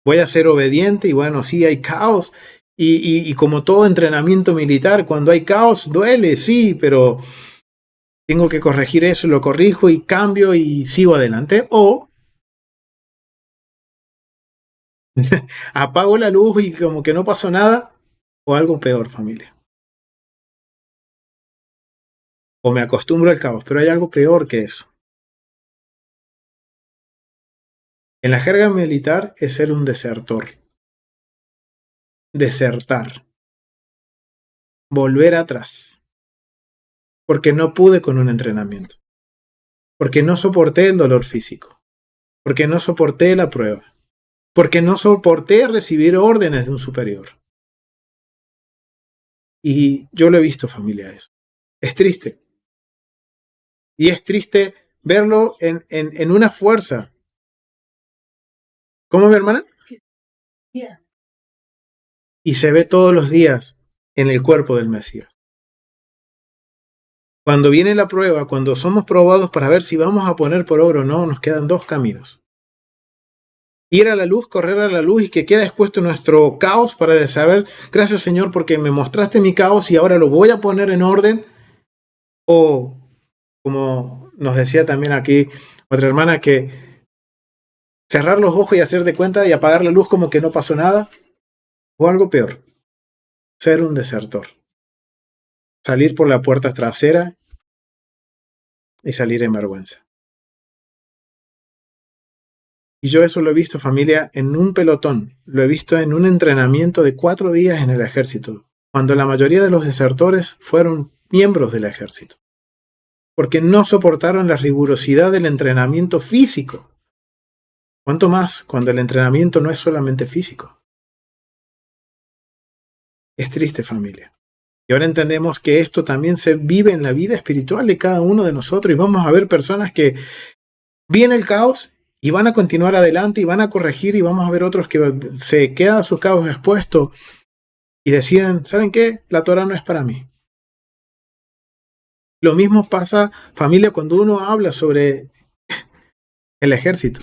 Voy a ser obediente y bueno, sí hay caos. Y como todo entrenamiento militar, cuando hay caos duele, sí, pero tengo que corregir eso, lo corrijo y cambio y sigo adelante. O apago la luz y como que no pasó nada, o algo peor, familia. O me acostumbro al caos, pero hay algo peor que eso. En la jerga militar es ser un desertor. Desertar. Volver atrás. Porque no pude con un entrenamiento. Porque no soporté el dolor físico. Porque no soporté la prueba. Porque no soporté recibir órdenes de un superior. Y yo lo he visto, familia, eso. Es triste. Y es triste verlo en una fuerza. ¿Cómo, mi hermana? Yeah. Y se ve todos los días en el cuerpo del Mesías. Cuando viene la prueba, cuando somos probados para ver si vamos a poner por obra o no, nos quedan dos caminos. ir a la luz, correr a la luz y que quede expuesto nuestro caos para saber, gracias Señor porque me mostraste mi caos y ahora lo voy a poner en orden? O, como nos decía también aquí otra hermana, que cerrar los ojos y hacer de cuenta y apagar la luz como que no pasó nada. O algo peor, ser un desertor. Salir por la puerta trasera y salir en vergüenza. Y yo eso lo he visto, familia, en un pelotón. Lo he visto en un entrenamiento de 4 días en el ejército, cuando la mayoría de los desertores fueron miembros del ejército, porque no soportaron la rigurosidad del entrenamiento físico. ¿Cuánto más cuando el entrenamiento no es solamente físico? Es triste, familia. Y ahora entendemos que esto también se vive en la vida espiritual de cada uno de nosotros, y vamos a ver personas que viene el caos y van a continuar adelante y van a corregir, y vamos a ver otros que se quedan sus caos expuestos y deciden, ¿saben qué? La Torah no es para mí. Lo mismo pasa, familia, cuando uno habla sobre el ejército,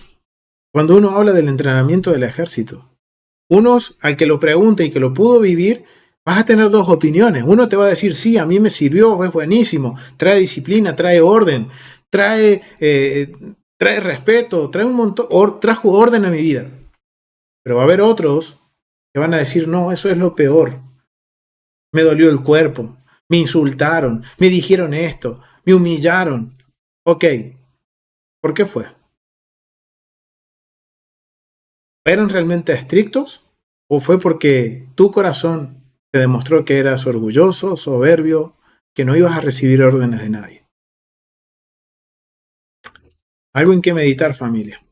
cuando uno habla del entrenamiento del ejército. Unos, al que lo pregunte y que lo pudo vivir, vas a tener 2 opiniones. Uno te va a decir, sí, a mí me sirvió, fue buenísimo, trae disciplina, trae orden, trae respeto, trae un montón, trajo orden a mi vida. Pero va a haber otros que van a decir, no, eso es lo peor. Me dolió el cuerpo, me insultaron, me dijeron esto, me humillaron. Ok, ¿por qué fue? ¿Eran realmente estrictos? ¿O fue porque tu corazón te demostró que eras orgulloso, soberbio, que no ibas a recibir órdenes de nadie? Algo en que meditar, familia.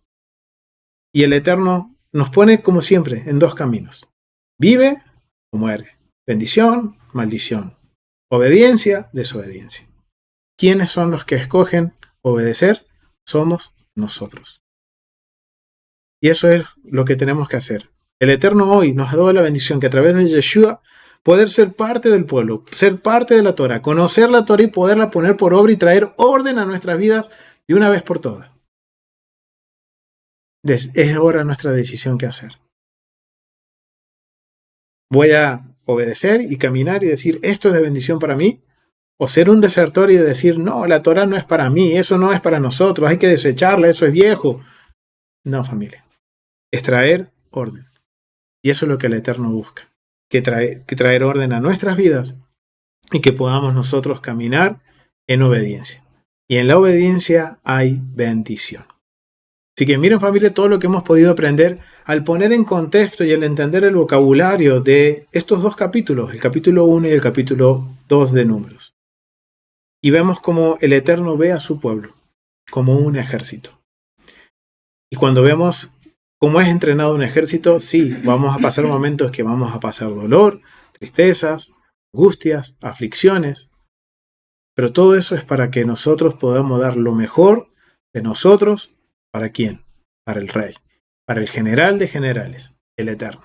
Y el Eterno nos pone, como siempre, en 2 caminos. Vive o muere. Bendición, maldición. Obediencia, desobediencia. ¿Quiénes son los que escogen obedecer? Somos nosotros. Y eso es lo que tenemos que hacer. El Eterno hoy nos ha dado la bendición que a través de Yeshua poder ser parte del pueblo, ser parte de la Torah, conocer la Torah y poderla poner por obra y traer orden a nuestras vidas de una vez por todas. Es ahora nuestra decisión que hacer. ¿Voy a obedecer y caminar y decir esto es de bendición para mí? ¿O ser un desertor y decir no, la Torah no es para mí, eso no es para nosotros, hay que desecharla, eso es viejo? No, familia. Es traer orden. Y eso es lo que el Eterno busca. Que traer orden a nuestras vidas y que podamos nosotros caminar en obediencia. Y en la obediencia hay bendición. Así que miren, familia, todo lo que hemos podido aprender al poner en contexto y al entender el vocabulario de estos 2 capítulos, el capítulo 1 y el capítulo 2 de Números. Y vemos cómo el Eterno ve a su pueblo como un ejército. Y cuando vemos cómo es entrenado un ejército, sí, vamos a pasar momentos que vamos a pasar dolor, tristezas, angustias, aflicciones. Pero todo eso es para que nosotros podamos dar lo mejor de nosotros. ¿Para quién? Para el Rey, para el general de generales, el Eterno.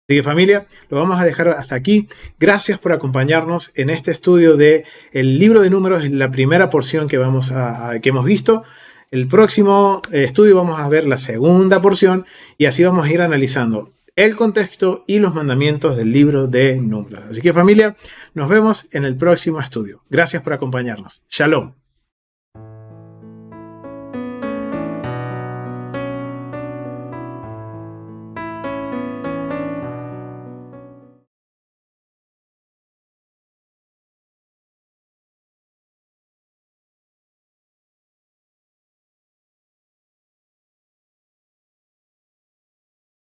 Así que, familia, lo vamos a dejar hasta aquí. Gracias por acompañarnos en este estudio de el libro de Números, en la primera porción que hemos visto. El próximo estudio vamos a ver la segunda porción y así vamos a ir analizando el contexto y los mandamientos del libro de Números. Así que, familia, nos vemos en el próximo estudio. Gracias por acompañarnos. Shalom.